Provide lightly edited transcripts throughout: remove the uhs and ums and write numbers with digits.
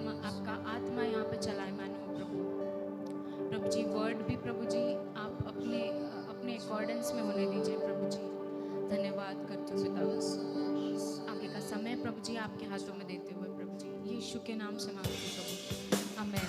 आपका आत्मा यहाँ पे चलायमान हो प्रभु। प्रभु जी वर्ड भी प्रभु जी आप अपने अपने अकॉर्डेंस में होने दीजिए प्रभु जी। धन्यवाद करती हूँ पिता। आगे का समय प्रभु जी आपके हाथों में देते हुए प्रभु जी यीशु के नाम से मांगती हूँ प्रभु, आमेन।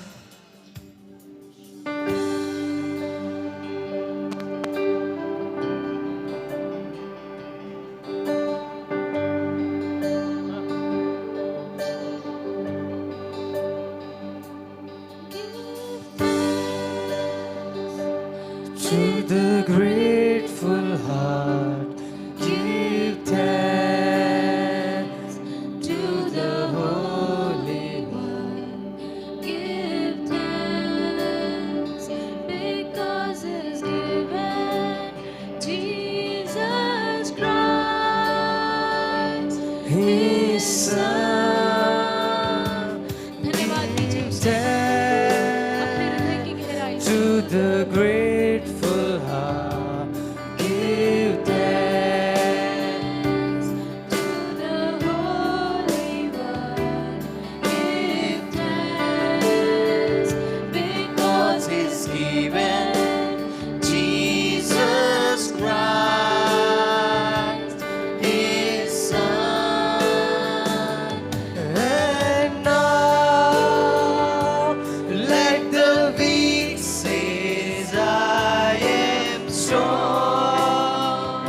To the grateful heart, give thanks. To the Holy One, Give thanks because He's given Jesus Christ His Son. धन्यवाद दीजिए उसे अपने हृदय की गहराई से। To the grateful heart, give thanks. To the Holy One, give thanks because He's given Jesus Christ, His Son. And now let the weak say, I am strong.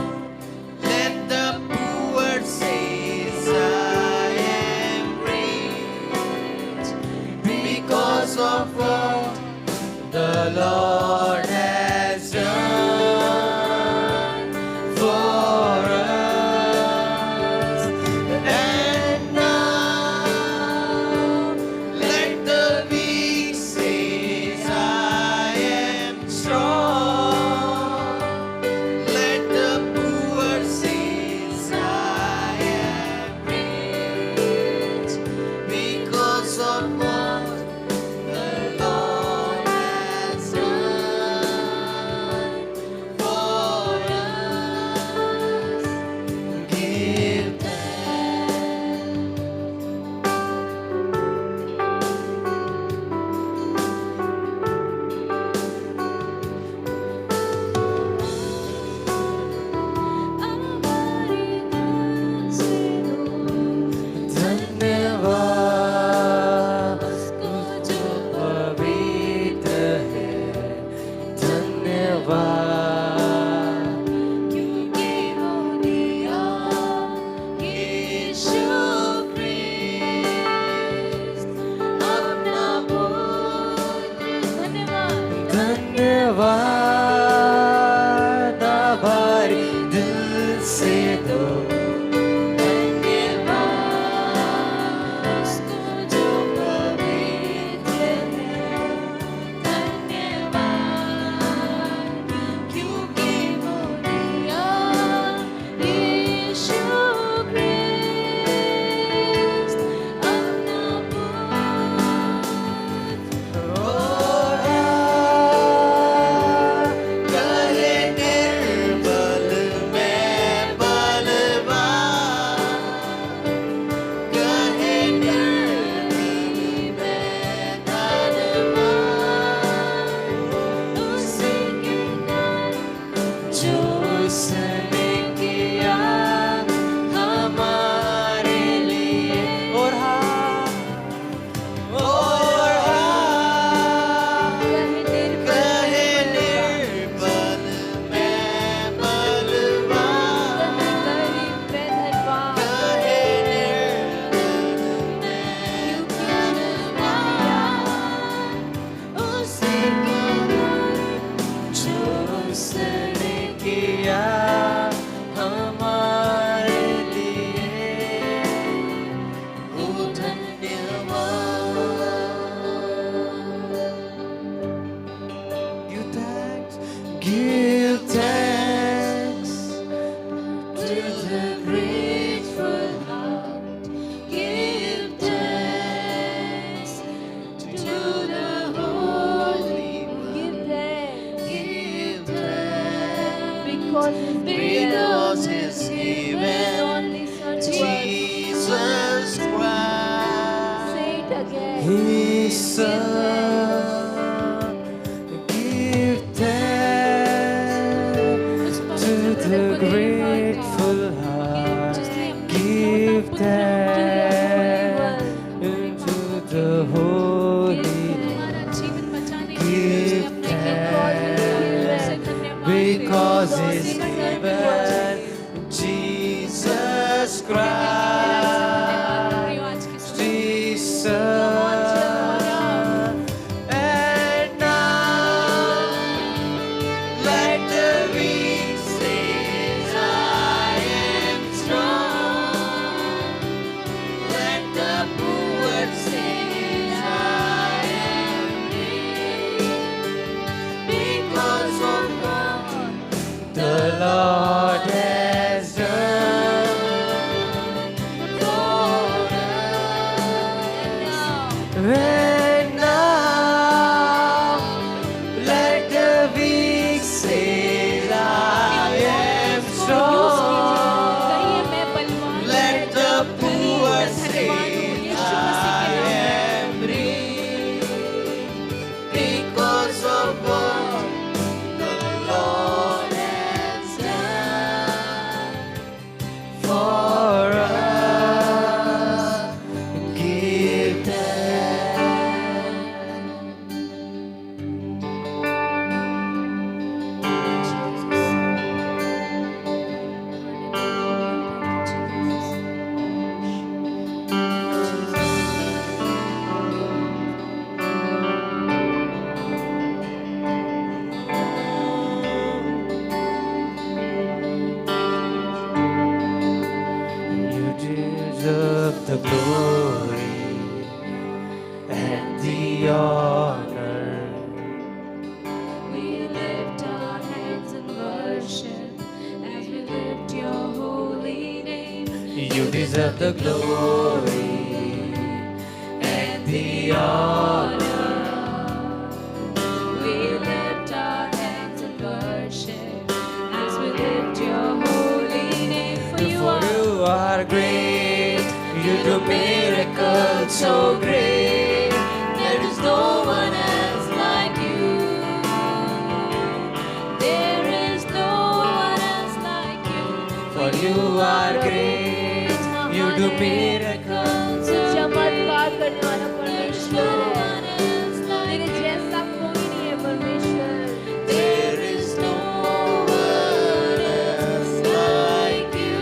Let the poor say, I am rich because of what the Lord has done for us. And now let the weak say, I am strong. Let the poor say, I am rich because of what the Lord has done for us. Give धन्यवाद जो पवित्र है, धन्यवाद क्योंकि वो दिया यीशु Christ अपना पुत्र। धन्यवाद धन्यवाद आभारी दिल से दो उसको जो पवित्र है। धन्यवाद क्योंकि वो दिया यीशु क्रिस्ट अपना पुत्र। और कहे निर्बल मैं बलवान, कहे निर्धनी मैं धनवान। उसी के नाम जो उसने किया हमारे लिए। और कहे निर्बल मैं बलवान, गरीब पे धनवान कहे निर्धन उसी के नाम जो उसने किया हमारे लिए। ओ धन्यवाद। Give thanks to the grateful heart. Give thanks to the Holy One. Give thanks because He's given only Son to us. Jesus Christ. Say again. His Son. Give thanks to the grateful heart. Give thanks to the holy. हमारा जीवन बचाने के लिए Give उसने अपने thanks because His given Jesus Christ, His Son. And now let the weak say, I am strong. Let the poor say, I am rich. Because of what the Lord has done for us. And now let the weak say, I am strong. Let the poor say, I am rich. Because of what the Lord has done for us. Give You deserve the glory and the honor. We lift our hands in worship as we lift your holy name. You deserve the glory and the honor. We lift our hands in worship as we lift your holy name. For you For are you are great, you do miracles so great. There is no one else like you. There is no one else like you. For you are great, you do miracles. चमत्कार करने वाला There is परमेश्वर no है। one else like तेरे जैसा कोई नहीं है परमेश्वर। There is no one else like you.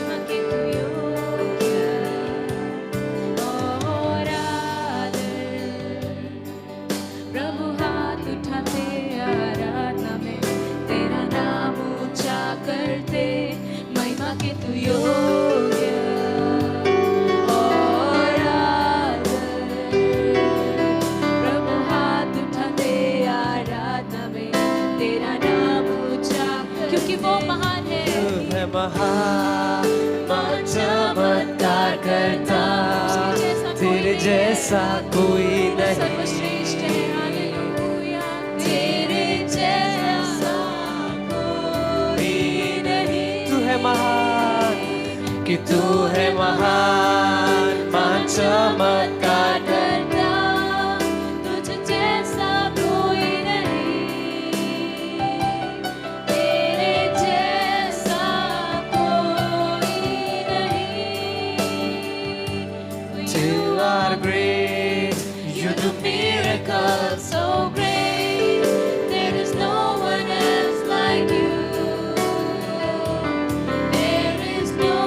Maki tu yoga और आदर। प्रभु हाथ उठाते आराधना में तेरा नाम ऊंचा करते महिमा के तू योग्य और आदर। प्रभु हाथ उठाते आराधना में तेरा नाम ऊंचा क्योंकि वो महान है तू है महान, चमत्कार करता, तेरे जैसा कोई नहीं। सर्वश्रेष्ठ है हालेलुया तेरे जैसा कोई नहीं तू है महान, कि तू है महान, चमत्कार करता तुझ जैसा कोई नहीं तेरे जैसा कोई नहीं You are great, you do miracles. so great there is no one else like you there is no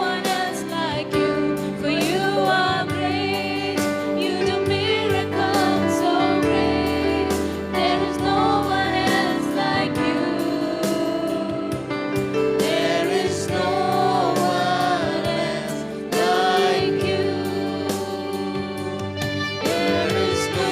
one else like you for you are great you do miracles so great there is no one else like you there is no one else like you there is no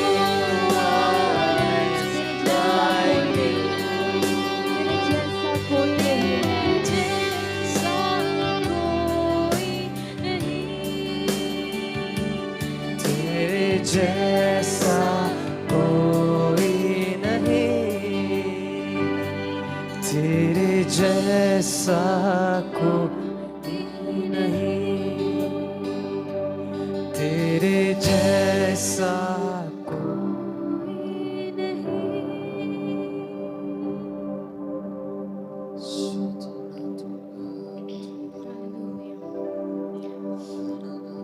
जैसा कोई नहीं, तेरे जैसा कोई नहीं। तेरे जैसा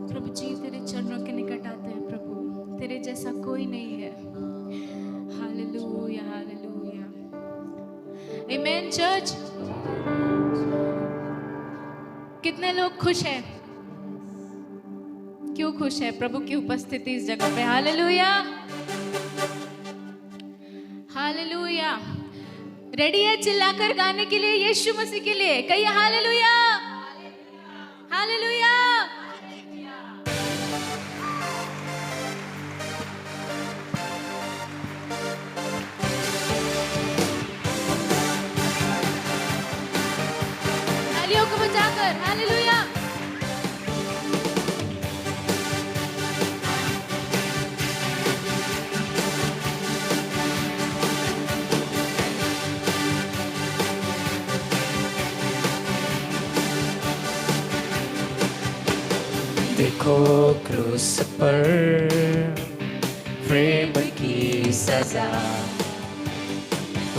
प्रभु जी तेरे चरणों के निकट आते हैं प्रभु, तेरे जैसा कोई नहीं है। Hallelujah hallelujah. Amen church. कितने लोग खुश हैं? क्यों खुश है? प्रभु की उपस्थिति इस जगह पे। Hallelujah hallelujah. रेडी है चिल्लाकर गाने के लिए यीशु मसीह के लिए? कहिए हालेलुया हालेलुया। तालियों को बजाकर हालेलुया। देखो क्रूस पर प्रेम की सजा,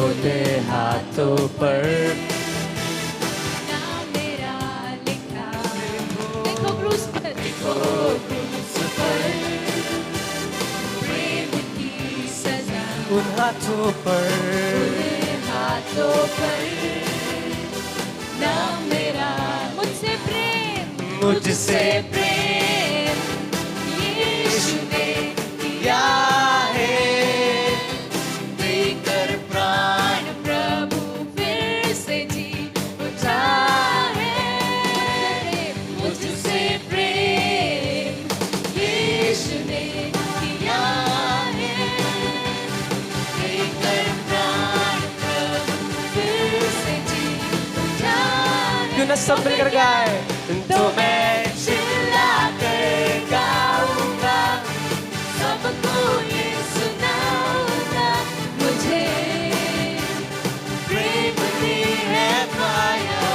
उन हाथों पर नाम मेरा लिखा। देखो क्रूस पर, क्रूस पर प्रेम की सजा, उन हाथों पर हाथों पर नाम मेरा। मुझसे प्रेम यीशु ने किया है, देकर प्राण प्रभु फिर से जी उठा है। मुझसे प्रेम यीशु ने किया है, देकर प्राण प्रभु फिर से जी उठा है। क्यों न सब मिलकर गाए, तो मैं चिल्ला कर गाऊंगा, सबको ये सुनाऊंगा, मुझे प्रेम ने है पाया।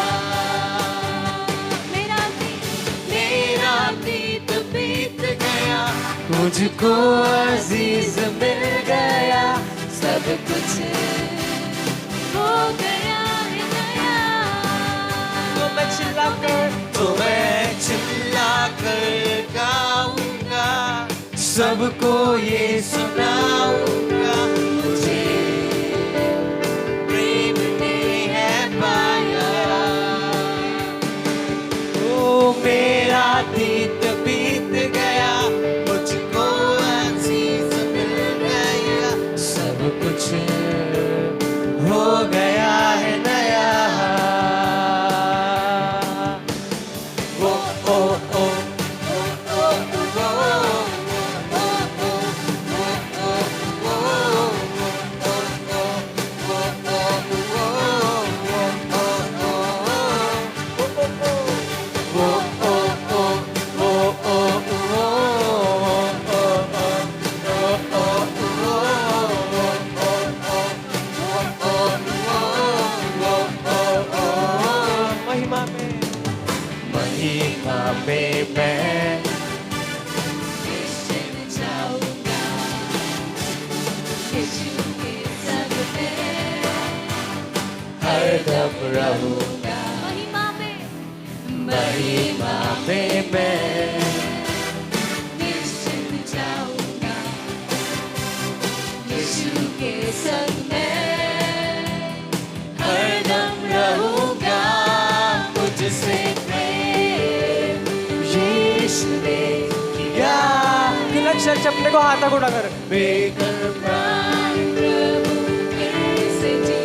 मेरा बीत बीत गया, मुझको अजीज मिल गया, सब कुछ हो गया है नया। तो मैं चिल्ला कर गाऊंगा, सबको ये सुनाऊंगा, मुझे प्रेम ने है पाया। ओ मेरा बीत गया, मुझको अजीज मिल गया, सब कुछ हो गया है नया। महिमा में मैं निश्चित जाऊंगा, यीशु के संग में हरदम रहूंगा। महिमा में मैं निश्चित जाऊंगा, यीशु के संग में हरदम रहूंगा। मुझसे प्रेम यीशु ने किया। चर्च अपने को हाथा को उठाकर बेकर प्राण प्रभु फिर से जी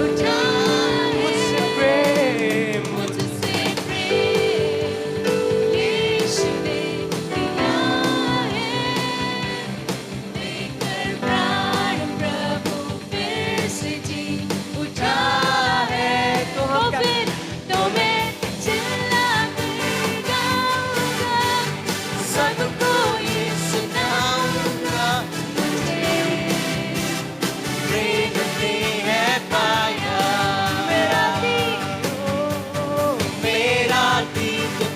उठा है। मुझसे प्रेम यीशु ने किया है, देकर प्राण प्रभु फिर से जी उठा है। तो मैं चिल्ला कर गाऊंगा, सबको ये सुनाऊंगा, मुझे प्रेम ने है पाया। मेरा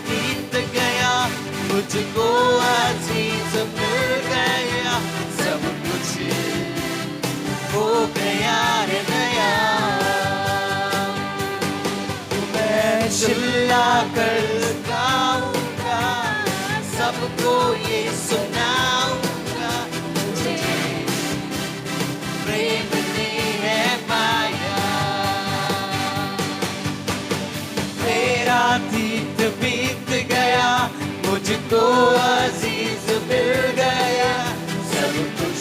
बीत गया, मुझको मुझको अजीज मिल गया, सब कुछ हो गया है नया। मैं चिल्ला कर गाऊंगा, सबको ये सुनाऊंगा, मुझे प्रेम ने है पाया। मेरा अतीत बीत गया, मुझको अजीज मिल गया, सब कुछ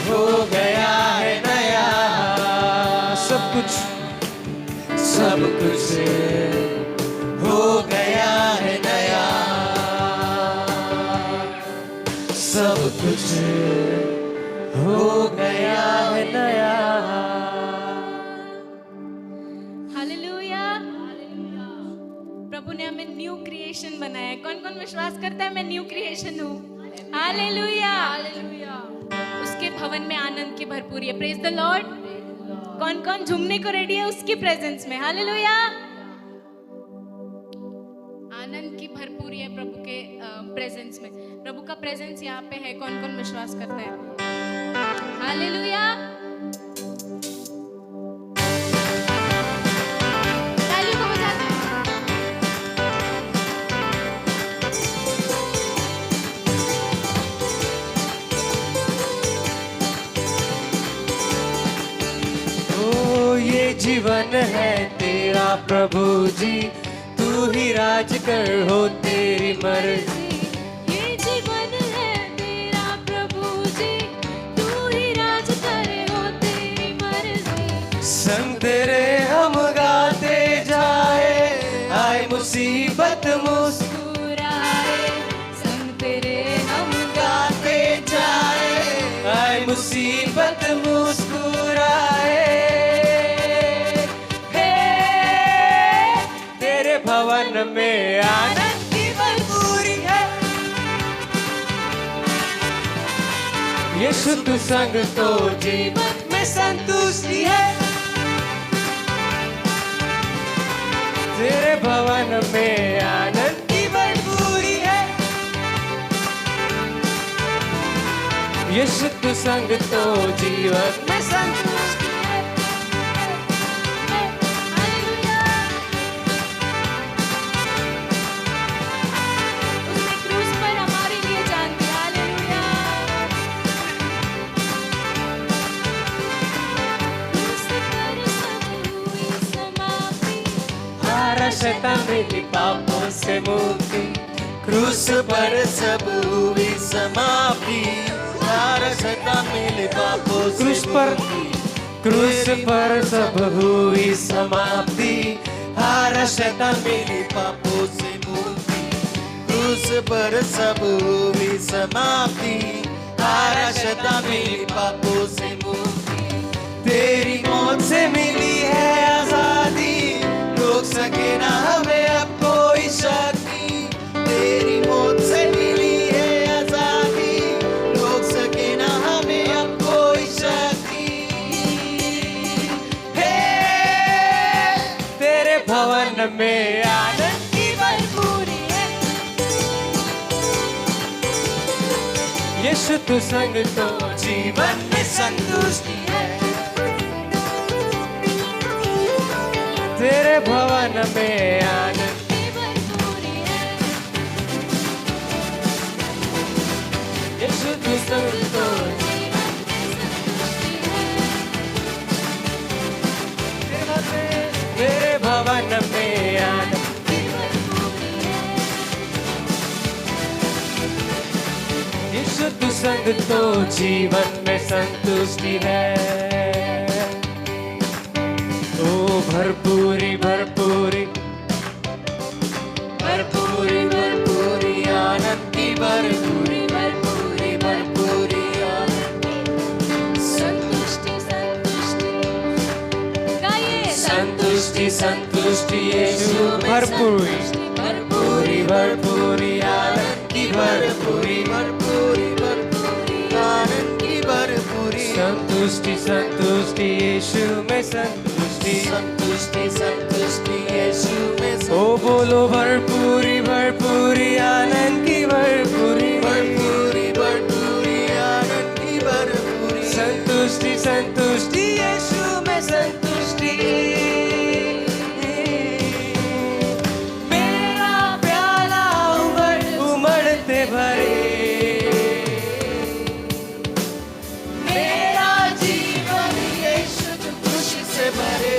हो गया है नया। सब कुछ हो गया है नया, सब कुछ हो गया है नया। हालेलुया। प्रभु ने हमें न्यू क्रिएशन बनाया है। कौन कौन विश्वास करता है मैं न्यू क्रिएशन हूँ? हालेलुया। उसके भवन में आनंद की भरपूरी है। Praise the Lord. कौन कौन झूमने को रेडी है उसकी प्रेजेंस में? हालेलुया। आनंद की भरपूरी है प्रभु के प्रेजेंस में। प्रभु का प्रेजेंस यहाँ पे है। कौन कौन विश्वास करता है? हालेलुया। तालियों को बजाते हैं। ओ ये जीवन है तेरा प्रभु जी, तू ही राज कर हो तेरी मर्जी। ये जीवन है तेरा प्रभु जी, तू ही राज करे हो तेरी मर्जी। संग तेरे हम गाते जाए, आए मुसीबत मुस्कुराए, संग तेरे हम गाते जाए, आए मुसीबत मुस्कुराए। हे तेरे भवन में आनंद की भरपूरी है, यीशु तू संग तो जीवन में संतुष्टि है। तेरे भवन में आनंद की भरपूरी है, यीशु तू संग तो जीवन में संतुष्टि है। हालेलुया। उसने क्रूस पर हमारे लिए जान दिया। हालेलुया। क्रूस पर सब हुई समाप्ति, हारा शैतान मिली पापों से मुक्ति, क्रूस पर सब हुई समाप्ति। हारा शैतान मिली पापों से मुक्ति, क्रूस पर सब हुई समाप्ति। हारा शैतान मिली पापों से मुक्ति, क्रूस पर सब हुई समाप्ति। हारा शैतान मिली पापों से मुक्ति, तेरी मौत से मिली है आजादी, रोक सके ना हमें अब कोई शक्ति। तेरी मौत से मिली है आजादी, रोक सके ना हमें अब कोई शक्ति। हे तेरे भवन में आनंद की भरपूरी है, यीशु तू संग तो जीवन में संतुष्टि है। तेरे भवन में आनंद की भरपूरी है। यीशु तू संग तो जीवन में संतुष्टि है। तेरे भवन में आनंद की भरपूरी है। यीशु तू संग तो जीवन में संतुष्टि है। ओ भरपूरी भरपूरी भरपूरी भरपूरी आनंद की भरपूरी भरपूरी भरपूरी आनंद की संतुष्टि संतुष्टि गाइए। संतुष्टि संतुष्टि यीशु भरपूरी भरपूरी भरपूरी आनंद की भरपूरी भरपूरी भरपूरी आनंद की भरपूरी संतुष्टि संतुष्टि यीशु में संतुष्टि संतुष्टि संतुष्टि यीशु में ओ बोलो भरपूरी भरपूरी आनंद से भरे, मेरा जीवन यीशु तुम खुशी से भरे,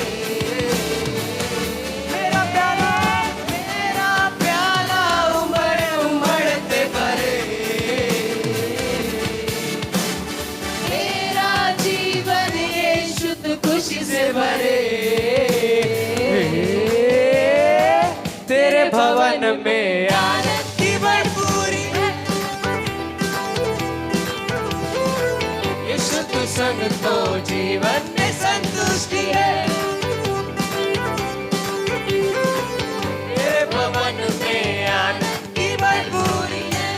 मेरा प्याला उमड़ उमड़ते भरे, मेरा जीवन यीशु तू खुशी से भरे, तेरे भवन में आनंद की भरपूरी है, यीशु तू संग तो जीवन में संतुष्टि है, तेरे भवन में आनंद की भरपूरी है,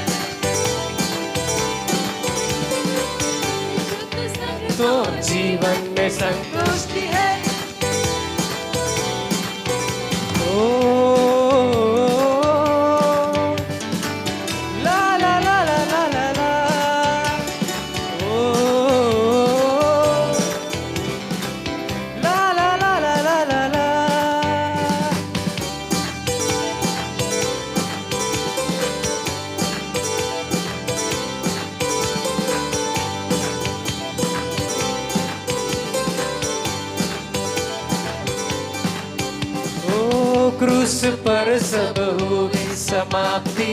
तो जीवन में संतुष्टि है। ओ ला ला ला ला ला ला ला, ओ ला ला ला ला ला ला ला। क्रूस पर सब हुई समाप्ति,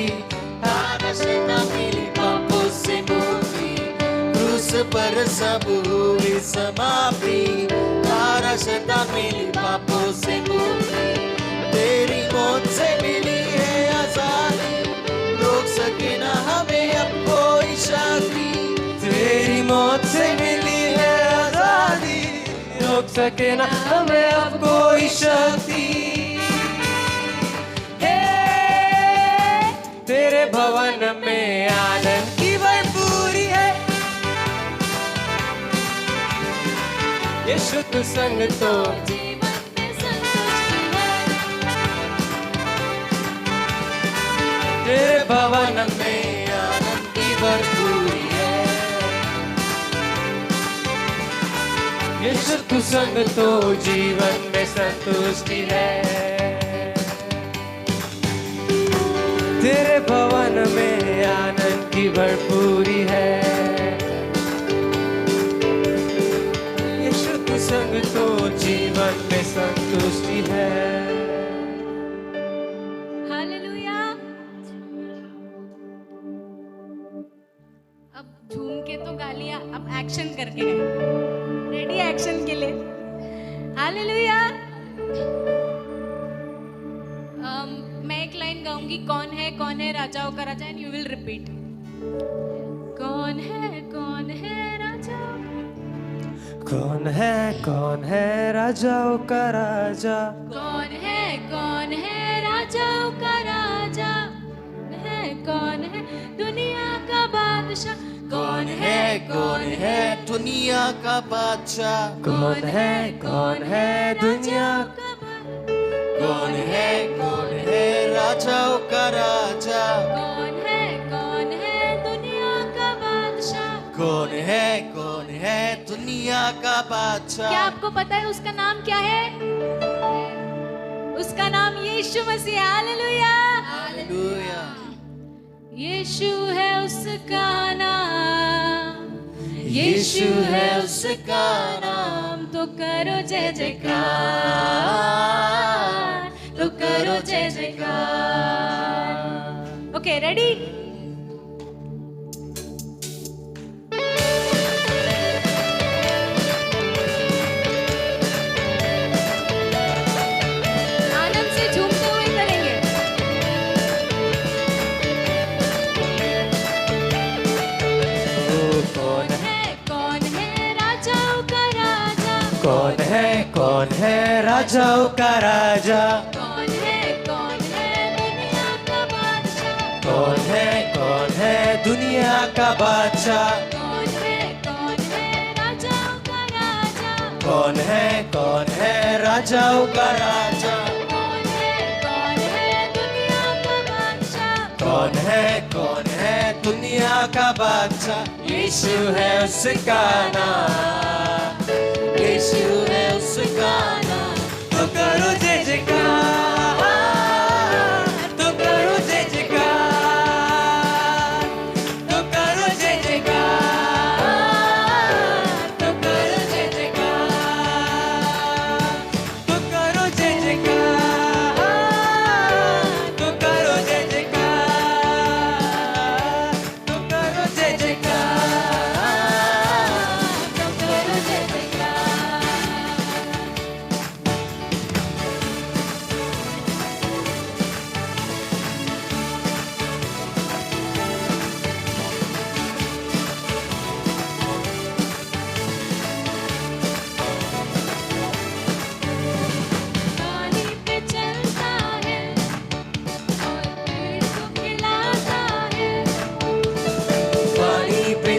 आनंद मिली पापों से मुक्ति, क्रूस पर सब हुई समाप्ति, आनंद मिली पापों से मुक्ति, तेरी मौत से मिली है आजादी, रोक सके ना हमें अब कोई शक्ति, तेरी मौत से मिली है आजादी, रोक सके ना हमें अब कोई शक्ति, तेरे भवन में आनंद की भरपूरी है, यीशु तू संग तो जीवन में संतुष्टि है, तेरे भवन में आनंद की भरपूरी है, यीशु तू संग तो जीवन में संतुष्टि है, तेरे भवन में आनंद की भरपूरी है, यीशु तू संग तो जीवन में संतुष्टि है। हालेलुया। अब झूम के तो गा लिया, अब एक्शन करके गए। रेडी एक्शन के लिए? हालेलुया। मैं एक लाइन गाऊंगी, कौन है राजाओं का राजा, एंड यू विल रिपीट। कौन है राजा, कौन है राजाओं का राजा, कौन है राजाओं का राजा, कौन है दुनिया का बादशाह, कौन है दुनिया का बादशाह, कौन है दुनिया का, कौन है राजाओं का राजा, कौन है दुनिया का बादशाह, कौन है दुनिया का बादशाह। क्या आपको पता है उसका नाम क्या है? उसका नाम यीशु मसीह। हालेलुया। हालेलुया। यीशु है उसका नाम, यीशु है उसका नाम, तो करो जय जयकार, तो करो जय जयकार। Okay, ready? आनंद से झूमते हुए करेंगे। कौन है राजाओं का राजा, कौन है राजाओं का राजा, कौन है दुनिया का बादशाह, कौन है दुनिया का बादशाह, कौन है राजाओं का राजा, कौन है राजाओं का राजा, कौन है दुनिया का बादशाह। यीशु है उसका नाम, यीशु है उसका नाम, तो करो जय जयकार, तो करो जय जयकार,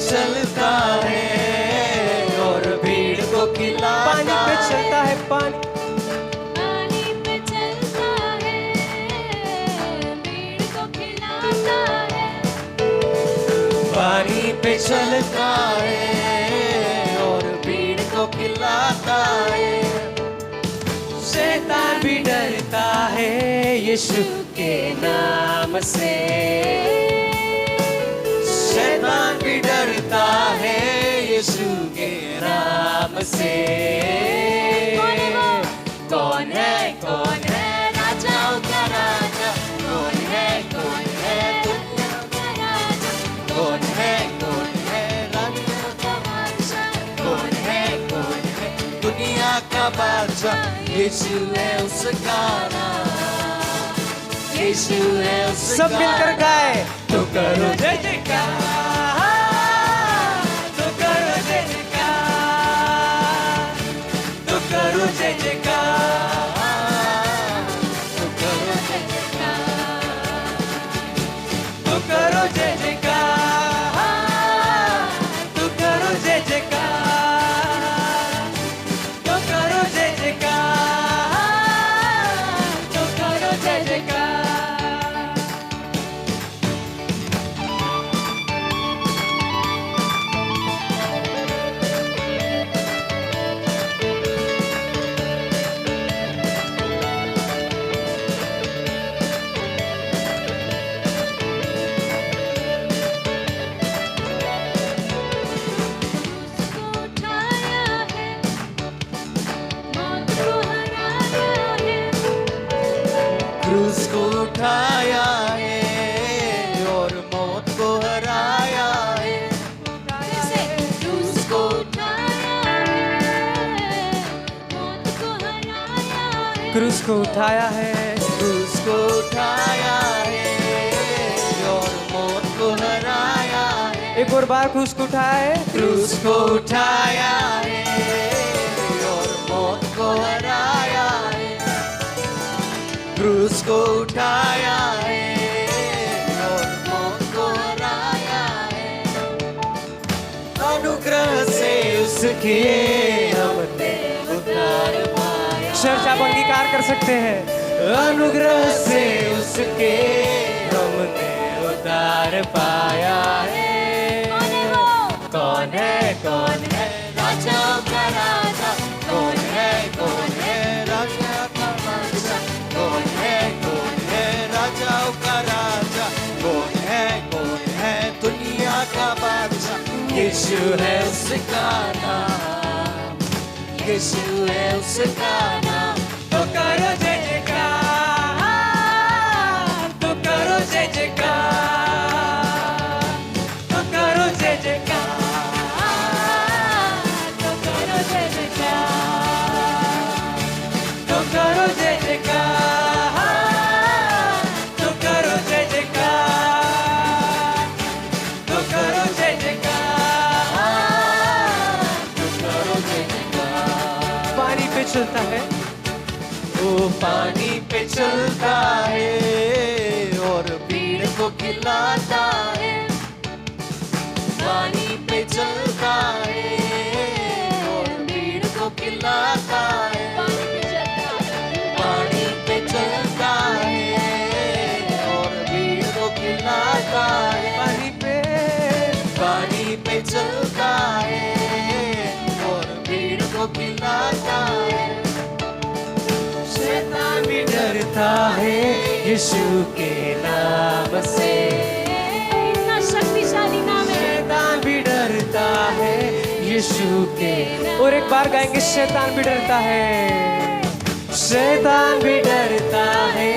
चलता है और भीड़ को खिलाता पानी पे चलता है, पानी पानी पे चलता है, भीड़ को खिलाता है। पानी पे चलता है और भीड़ को खिलाता है। शैतान भी डरता है यीशु के नाम से। शैतान भी डरता है यीशु के नाम से। कौन है राजाओं का राजा? कौन है दुनिया का राजा? कौन है राजाओं का बादशाह? कौन है दुनिया का बादशाह? यीशु है उसका नाम, यीशु है उसका सब मिलकर गाए। तो करो जय जयकार, तो करो जय जयकार, तो करो जय जयकार, तो करो जय जयकार, तो करो जय जयकार, तो करो जय जयकार, तो करो जय जयकार, तो करो जय जयकार। क्रूस को उठाया है, मौत को हराया है। क्रूस को उठाया है और मौत को हराया है। क्रूस को उठाया है, क्रूस को उठाया है और मौत को हराया है। एक और बार क्रूस को उठाया है। क्रूस को उठाया है और मौत को हराया है। क्रूस को उठाया है और मौत को हराया है। अनुग्रह से उसके हमने उद्धार पाया। चर्च आप अंगीकार कर सकते हैं। अनुग्रह से उसके हमने उद्धार पाया है। कौन है राजाओं का राजा? कौन है राजा का बादशाह? कौन है राजाओं का राजा? कौन है दुनिया का बादशाह? यीशु है उसका नाम, यीशु है उसका नाम। तो करो जय जयकार, तो करो जय जयकार, तो करो जय जयकार, तो करो जय जयकार, तो करो जय जयकार, तो करो जय जयकार, तो करो जय जयकार, तो करो जय जयकार। पानी पे चलता है, वो पानी पे चलता है और भीड़ को खिलाता है। पानी पे चलता है और भीड़ को खिलाता है। पानी पे चलता है और भीड़ को खिलाता है। पानी पे चलता है और भीड़ को खिलाता है। शैतान भी डरता है यीशु के नाम से। इतना शक्तिशाली नाम है। शैतान भी डरता है यीशु के। और एक बार गाएंगे, शैतान भी डरता है, शैतान भी डरता है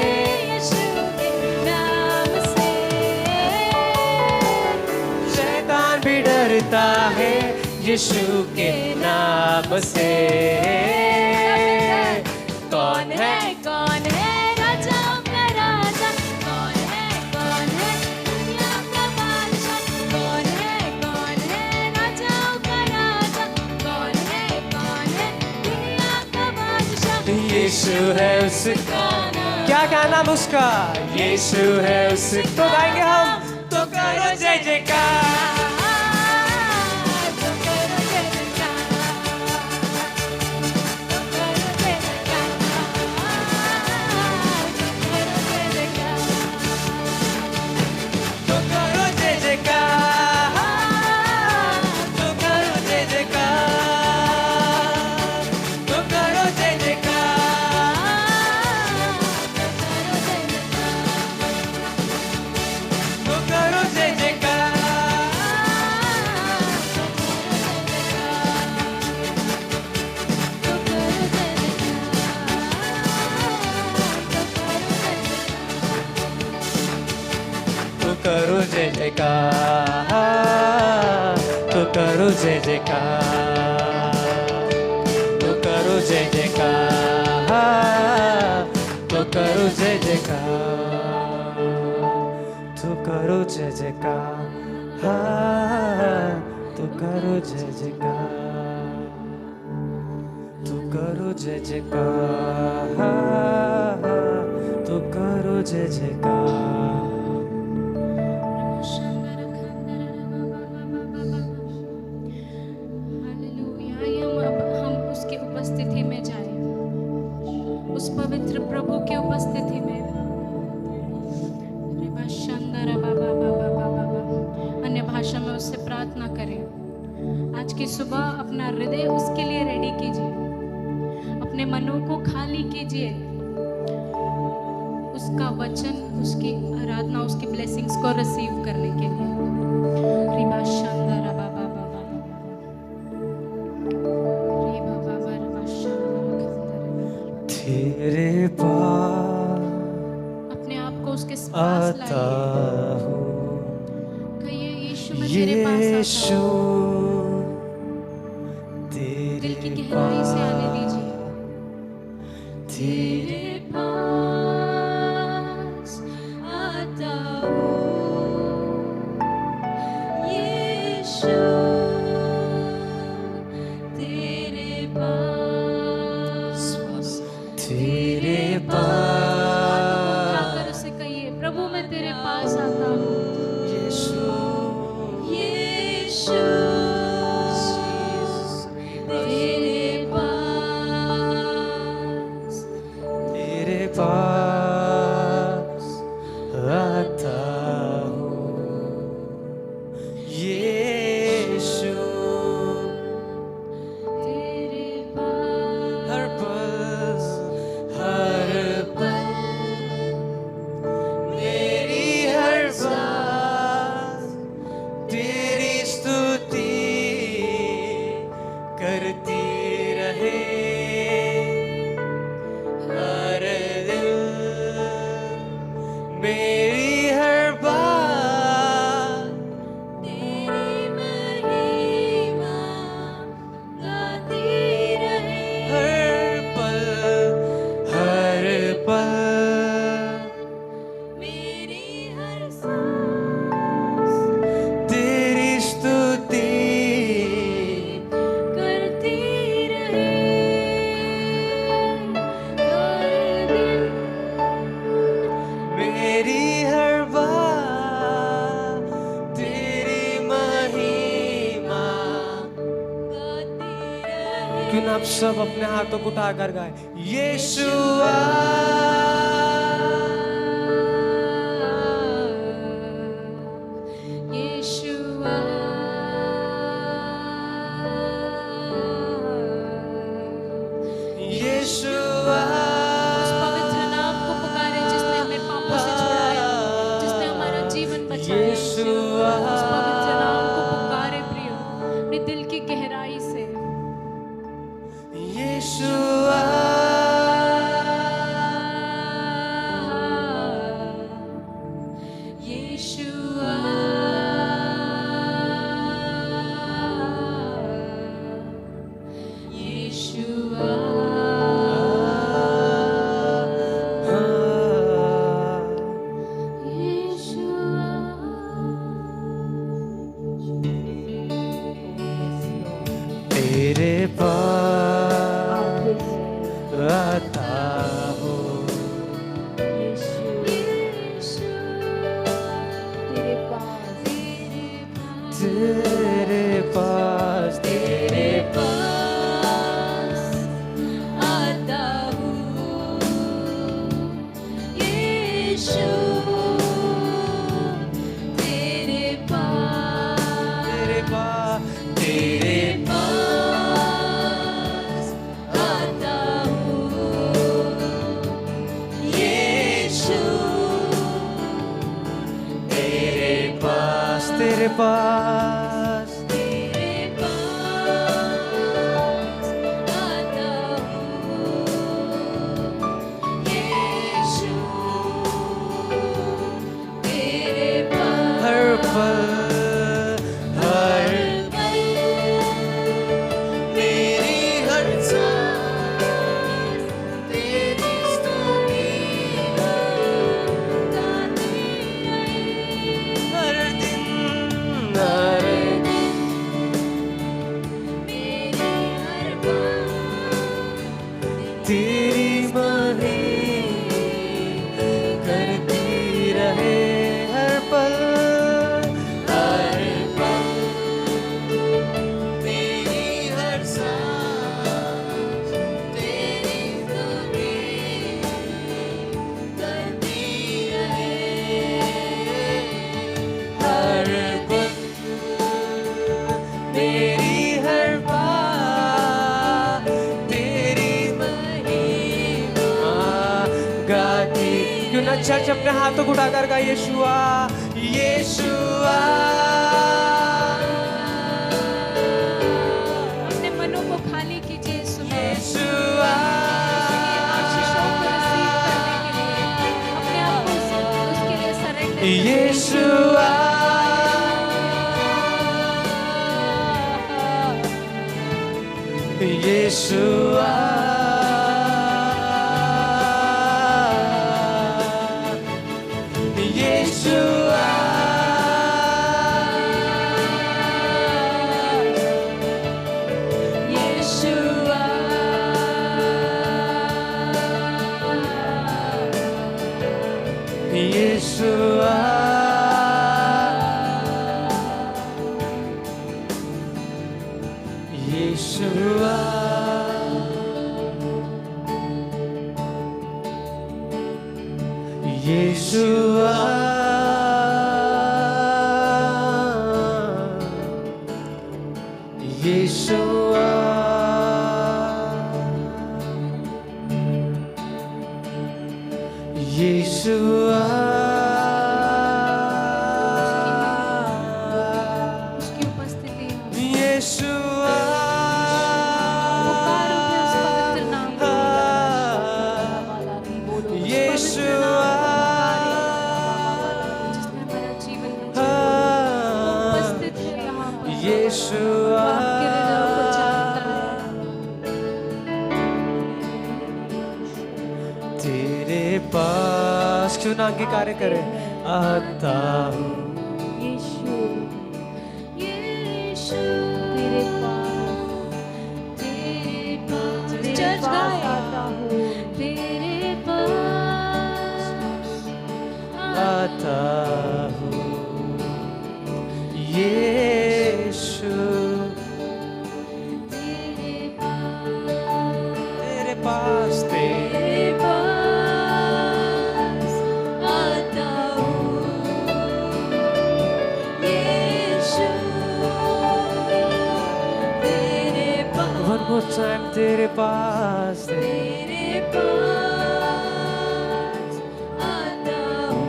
यीशु के नाम से। शैतान भी डरता है यीशु के नाम से। कौन है राजाओं का राजा? कौन है दुनिया का बादशाह? कौन है राजाओं का राजा? कौन है दुनिया का बादशाह? यीशु है उसका नाम। क्या नाम उसका? यीशु है उसका। तो गाएंगे हम, तो करो जय जयकार, जयकार, तो करो जय जयकार, तो करो जय जयकार, तो करो जय जयकार, तो करो जय जयकार, तो करो जय जयकार, तो करो जय जयकार, तो करो जय जयकार। हालेलुया। आइए हम उसकी उपस्थिति में जाएं, उस पवित्र प्रभु की उपस्थिति में। अन्य भाषा में उससे प्रार्थना करें। आज की सुबह अपना हृदय उसके लिए रेडी कीजिए, अपने मनों को खाली कीजिए, उसका वचन, उसकी आराधना, उसकी ब्लेसिंग्स को रिसीव करने के लिए। तेरे पास अपने आप को उसके पास आता लाइए। हूँ, कहिए यीशु मैं तेरे पास आता यीशु हूँ। दिल की गहराई से आने दीजिए। तेरे पास आता हूँ, यीशु तेरे पास। तेरे उठाकर उसे कहिए, प्रभु मैं तेरे पास आता हूँ, यीशु, यीशु तेरे पास, तेरे पास आता हूँ, यीशु तेरे पास। हर पल मेरी हर बात तेरी स्तुति करती रहे, हर दिल मेरी हर बात तेरी महिमा गाती रहे, हर पल मेरी हर सांस तेरी स्तुति करती रहे, हर दिन मेरी हर बात तेरी महिमा गाती रहे। क्यों ना आप सब अपने हाथों को उठाकर गाए, यीशुआ यीशुआ यीशुआ उस पवित्र नाम को पुकारे जिसने हमें पापों से छुड़ाया, जिसने हमारा जीवन बचाया। यीशुआ उस पवित्र नाम को पुकारे प्रियो, अपने दिल की गहराई से। यीशुआ यीशुआ यीशुआ तेरे पास आता हूँ, तेरे पास तेरे पास तेरे पास आता हूँ, यीशु तेरे पास, तेरे पास आता हूँ, यीशु तेरे पास तेरे पास तेरे पास आता हूँ, यीशु तेरे पास। हर पल हर मेरी हर सांस तेरी स्तुति हर दिन हर तेरी मही करती रहे हर पल हर पल मेरी हर सांस तेरी स्तुति करती रहे हर पल मेरी हर बात तेरी महिमा गाती। क्यों ना चर्च अपने हाथों को उठाकर गा यीशुआ यीशुआ अपने मनों को खाली कीजिए सुबह यीशुआ आशीषों को रिसीव करने के लिए अपने आप को उसके लिए सरेंडर यीशुआ यीशुआ यीशुआ यीशुआ यीशुआ यीशुआ यीशुआ यीशुआ यीशुआ उसकी उपस्थिति है। यीशुआ पुकारो कि उस पवित्र नाम को यीशुआ जिसमें हमारा जीवन बचा है। उपस्थित है यहाँ पर। वो यीशुआ आपके हृदयों को जानता है। तेरे पास क्यों ना अंगीकार करे आता हूँ यीशु यीशु तेरे पास तेरे पास तेरे चर्च पास गाए आता हूँ तेरे पास आता हूँ यीशु तेरे पास तेरे पास आता हूँ यीशु तेरे पास one more time तेरे पास तेरे पास आता हूँ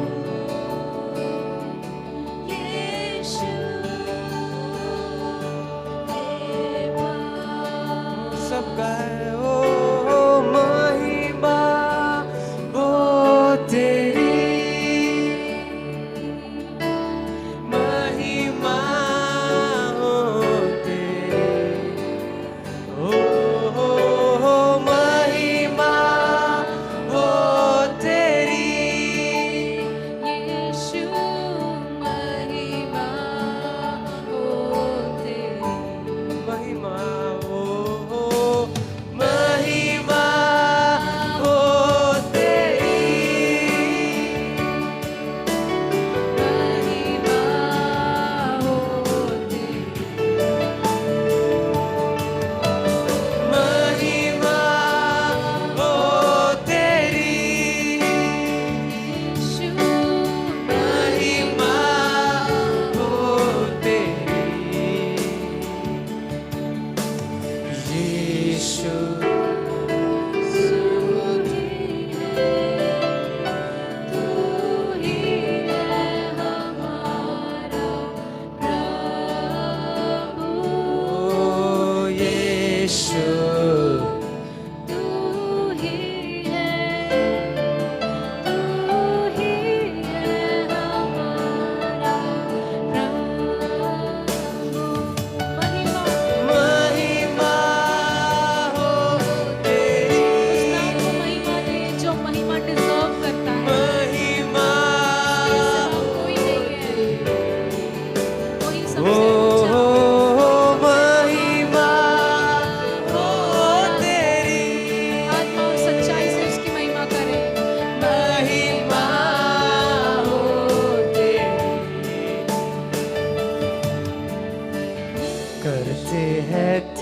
यीशु तेरे पास सब गाए ओ महिमा ओ तेरी महिमा हो तेरी ओ महिमा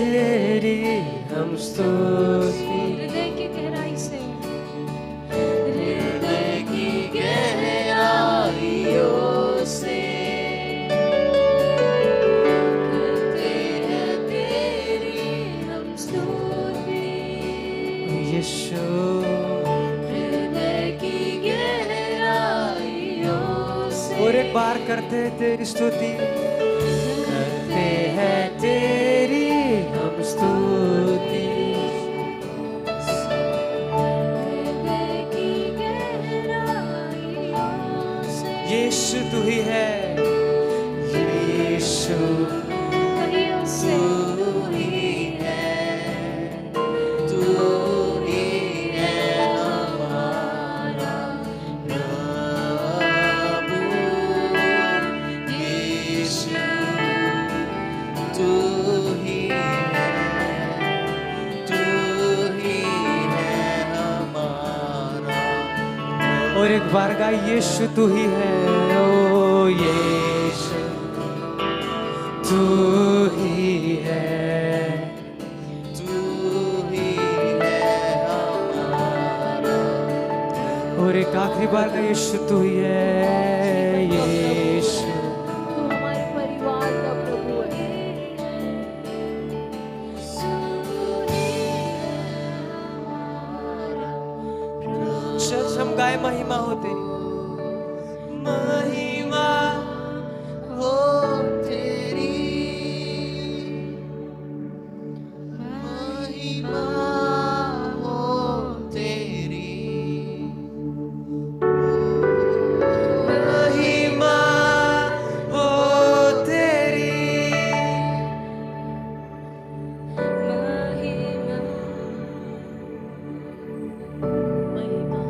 तेरी हम स्तुति। हृदय की गहराई से हृदय की गहराइयों से करते हैं तेरी हम स्तुति। यीशु हृदय की गहराइयों से और एक बार करते हैं तेरी स्तुति। करते हैं तेरी हम स्तुति। हृदय की गहराइयों से यीशु तू ही है, यीशु कलियों से तू ही है, तू ही है हमारा प्रभु। यीशु तू ही है, तू ही है हमारा। और एक बार गाय यीशु तू ही है, ओ यीशु तू ही है। तू ही है हमारा। और एक आखिरी बार गाय यीशु तू ही है, यीशु तू हमारे परिवार का प्रभु है। चल हम गाय महिमा हो तेरी। महिमा हो तेरी, महिमा हो तेरी, महिमा हो तेरी, महिमा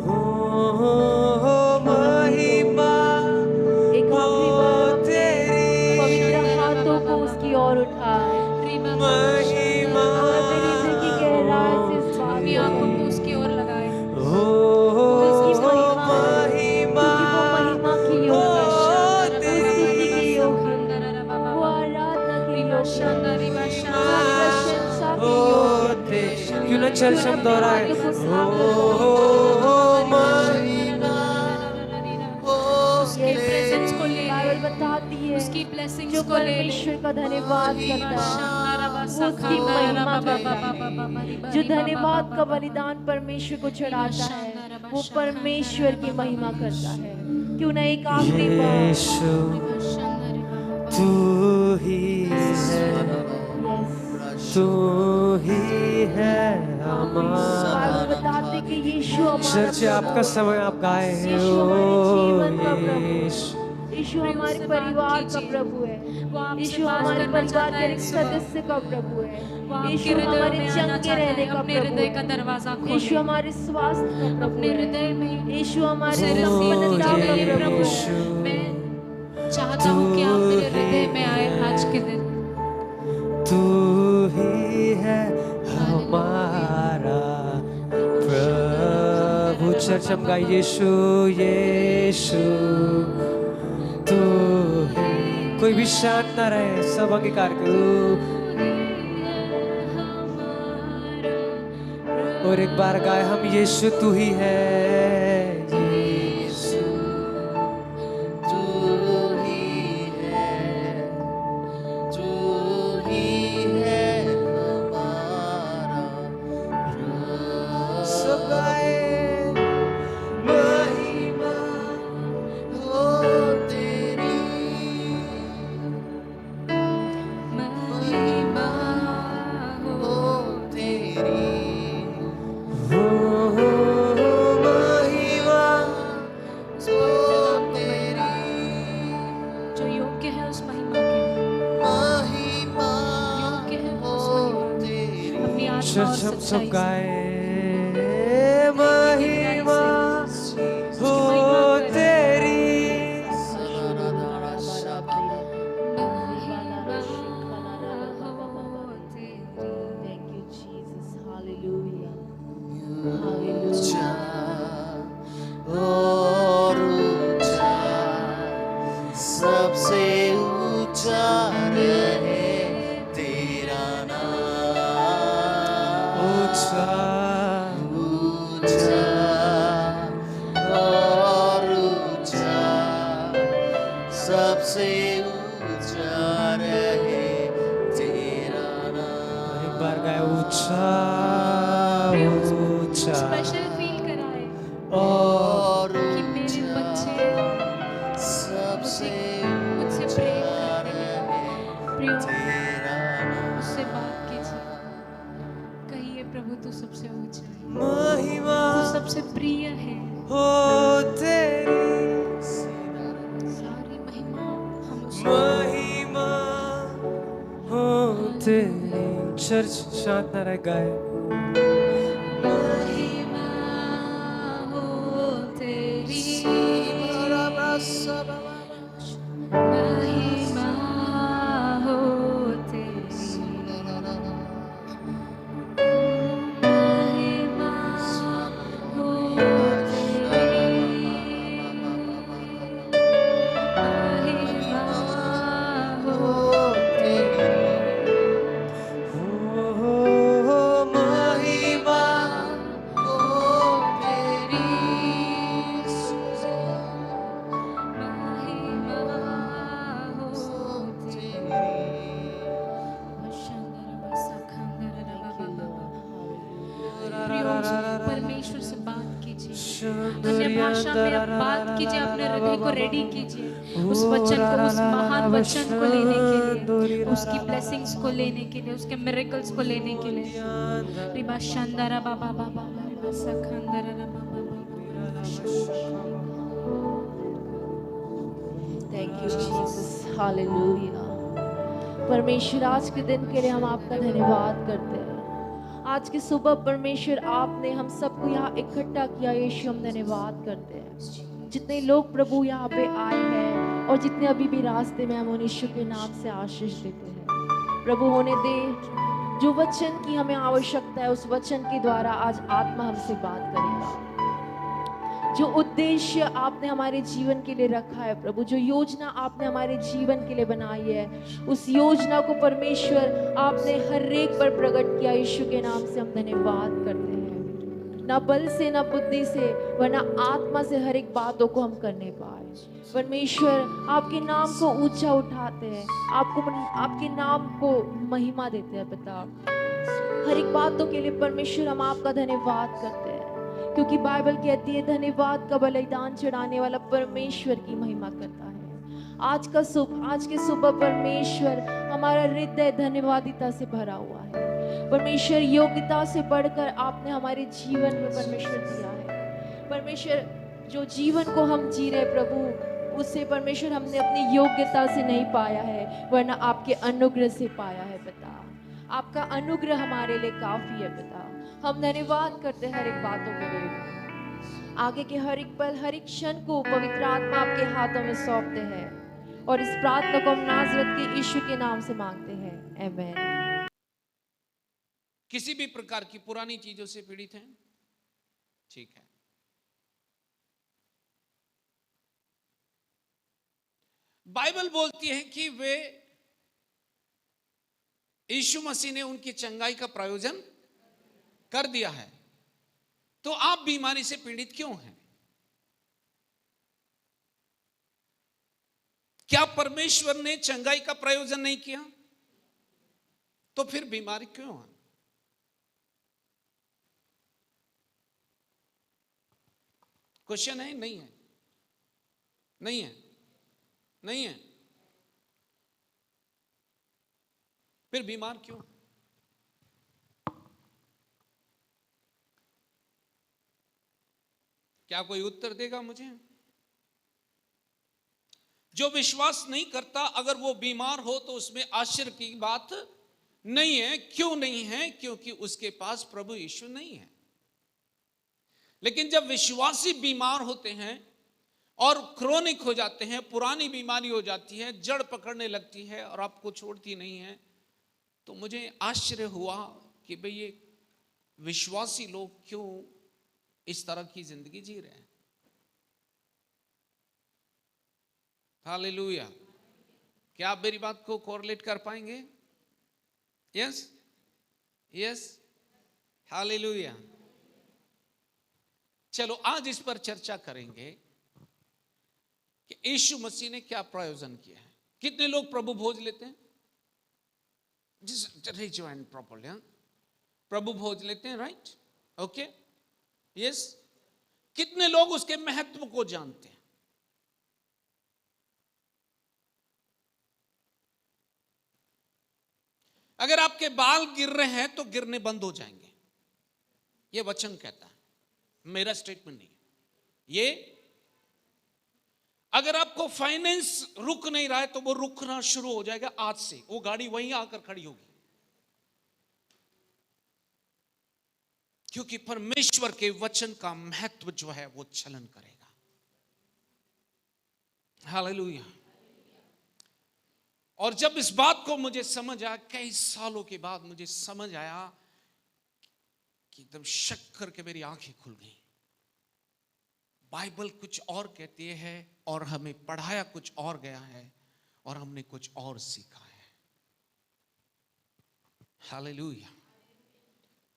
हो महिमा एक हो आखिरी बार तेरी, पवित्र हाथों को उसकी ओर उठाए महिमा और अपने हृदय की गहराई से इस बात अपनी को आंखों को कहें। उसकी ओर लगाए। हो उसकी महिमा है, महिमा क्योंकि वो महिमा की योग है, हो वो तेरी, स्तुति के योग है, वो आराधना के योग है, वो प्रशंसा के योग है। क्यों ना चल हम दोहराए। उसके प्रेजेंस को ले ले, बाइबल बताती है उसकी ब्लेसिंग्स जो को ले ले। परमेश्वर का धन्यवाद करता है वो उसकी महिमा करता है। जो धन्यवाद का बलिदान परमेश्वर को चढ़ाता है वो परमेश्वर की महिमा करता है। क्यों ना एक आखिरी बार यीशु तू ही है, तू ही है हमारा। बाइबल बताते कि यीशु हमारा चर्च आपका समय आप गाए हैं, यीशु हमारे जीवन का प्रभु है। यीशु यीशु हमारे परिवार का प्रभु है। यीशु हमारे परिवार के एक सदस्य का प्रभु है। यीशु हमारे चंगे रहने का अपने प्रभु हृदय का है। दरवाजा यीशु खोले हमारे स्वास्थ्य का प्रभु अपने है। हृदय में। यीशु हमारे सिर्फ संपन्नता का ये प्रभु यीशु, है। मैं चाहता हूँ कि आप मेरे हृदय में आए आज के दिन। तू ही है हमारा प्रभु। चर्च हम गाए यीशु यीशु तू ही। कोई भी शांत ना रहे, सब अंगीकार करो। और एक बार गाए हम यीशु तू ही है, यीशु तू ही है, तू ही है हमारा प्रभु। सब गाए महिमा हो तेरी, महिमा हो तेरी, महिमा हो तेरी, जो योग्य है उस महिमा के, महिमा योग्य है हो उस महिमा के। तेरी। अपनी आत्मा और चर्च हम सब सच्चाई से। गाए महिमा हो तेरी, Thank you, Jesus. Hallelujah. ऊंचा और ऊंचा, सबसे ऊंचा रहे तेरा सबसे ऊंचा रहे तेरा नाम। एक बार गाए ऊंचा ऊंचा स्पेशल फील कराए और कि मेरे बच्चे सबसे मुझसे प्रेम करते हैं। प्रियो, तेरा नाम। उससे बात कीजिए, कहिए प्रभु तू सबसे ऊंचा है, महिमा तू सबसे प्रिय है। हो तेरी सारी महिमा हम उसको महिमा हो तेरी। चर्च शांत न रह गाए महिमा हो तेरी, महिमा हो तेरी, महिमा हो महिमा हो महिमा परमेश्वर से बात कीजिए, अन्य भाषा में आप बात कीजिए, अपने हृदय को रेडी कीजिए उस वचन को, उस महान वचन को लेने के लिए, उसकी ब्लेसिंग्स को लेने के लिए, उसके मिरेकल्स को लेने के लिए। रिबा शांदारा बाबा बाबा रिबा सखंदरा बाबा बाबा। Thank you Jesus, hallelujah. परमेश्वर आज के दिन के लिए हम आपका धन्यवाद करते हैं। आज की सुबह परमेश्वर आपने हम सबको यहाँ इकट्ठा किया, यीशु हम धन्यवाद करते हैं। जितने लोग प्रभु यहाँ पे आए हैं और जितने अभी भी रास्ते में, हम उन यीशु के नाम से आशीष देते हैं। प्रभु होने दे, जो वचन की हमें आवश्यकता है उस वचन के द्वारा आज आत्मा हमसे बात करेगा। जो उद्देश्य आपने हमारे जीवन के लिए रखा है प्रभु, जो योजना आपने हमारे जीवन के लिए बनाई है, उस योजना को परमेश्वर आपने हर एक पर प्रकट किया। यीशु के नाम से हम धन्यवाद करते हैं। ना बल से, ना बुद्धि से, वरना आत्मा से हर एक बातों को हम करने पाए। परमेश्वर आपके नाम को ऊंचा उठाते हैं, आपके नाम को महिमा देते हैं पिता। हर एक बातों के लिए परमेश्वर हम आपका धन्यवाद करते हैं, क्योंकि बाइबल कहती है धन्यवाद का बलिदान चढ़ाने वाला परमेश्वर की महिमा करता है। आज के सुबह परमेश्वर हमारा हृदय धन्यवादिता से भरा हुआ है। परमेश्वर योग्यता से बढ़कर आपने हमारे जीवन में परमेश्वर दिया है। परमेश्वर जो जीवन को हम जी रहे प्रभु, उससे परमेश्वर हमने अपनी योग्यता से नहीं पाया है, वरना आपके अनुग्रह से पाया है पिता। आपका अनुग्रह हमारे लिए काफी है पिता। हम धन्यवाद करते हैं हर एक बातों के लिए। आगे के हर एक पल, हर एक क्षण को पवित्र आत्मा आपके हाथों में सौंपते हैं और इस प्रार्थना को हम नाज़रेत के यीशु के नाम से मांगते हैं, आमीन। किसी भी प्रकार की पुरानी चीजों से पीड़ित हैं? ठीक है। बाइबल बोलती है कि वे यीशु मसीह ने उनकी चंगाई का प्रयोजन कर दिया है। तो आप बीमारी से पीड़ित क्यों हैं? क्या परमेश्वर ने चंगाई का प्रयोजन नहीं किया? तो फिर बीमारी क्यों है? क्वेश्चन है? नहीं है? नहीं है? नहीं है? फिर बीमार क्यों? क्या कोई उत्तर देगा मुझे? जो विश्वास नहीं करता, अगर वो बीमार हो तो उसमें आश्चर्य की बात नहीं है। क्यों नहीं है? क्योंकि उसके पास प्रभु यीशु नहीं है। लेकिन जब विश्वासी बीमार होते हैं और क्रोनिक हो जाते हैं, पुरानी बीमारी हो जाती है, जड़ पकड़ने लगती है और आपको छोड़ती नहीं है, तो मुझे आश्चर्य हुआ कि भाई ये विश्वासी लोग क्यों इस तरह की जिंदगी जी रहे हैं। हालेलुया। क्या आप मेरी बात को कोरिलेट कर पाएंगे? Yes, yes, hallelujah. चलो आज इस पर चर्चा करेंगे कि यीशु मसीह ने क्या प्रयोजन किया है। कितने लोग प्रभु भोज लेते हैं? जिस ज्वाइन प्रॉपर्ली, प्रभु भोज लेते हैं, राइट? Okay, yes. कितने लोग उसके महत्व को जानते हैं? अगर आपके बाल गिर रहे हैं तो गिरने बंद हो जाएंगे, यह वचन कहता है, मेरा स्टेटमेंट नहीं। ये अगर आपको फाइनेंस रुक नहीं रहा है तो वो रुकना शुरू हो जाएगा आज से, वो गाड़ी वहीं आकर खड़ी होगी, क्योंकि परमेश्वर के वचन का महत्व जो है वो चलन करेगा। हालेलुया। और जब इस बात को मुझे समझ आया, कई सालों के बाद मुझे समझ आया कि एकदम शक करके मेरी आंखें खुल गई। बाइबल कुछ और कहती है और हमें पढ़ाया कुछ और गया है और हमने कुछ और सीखा है। Hallelujah,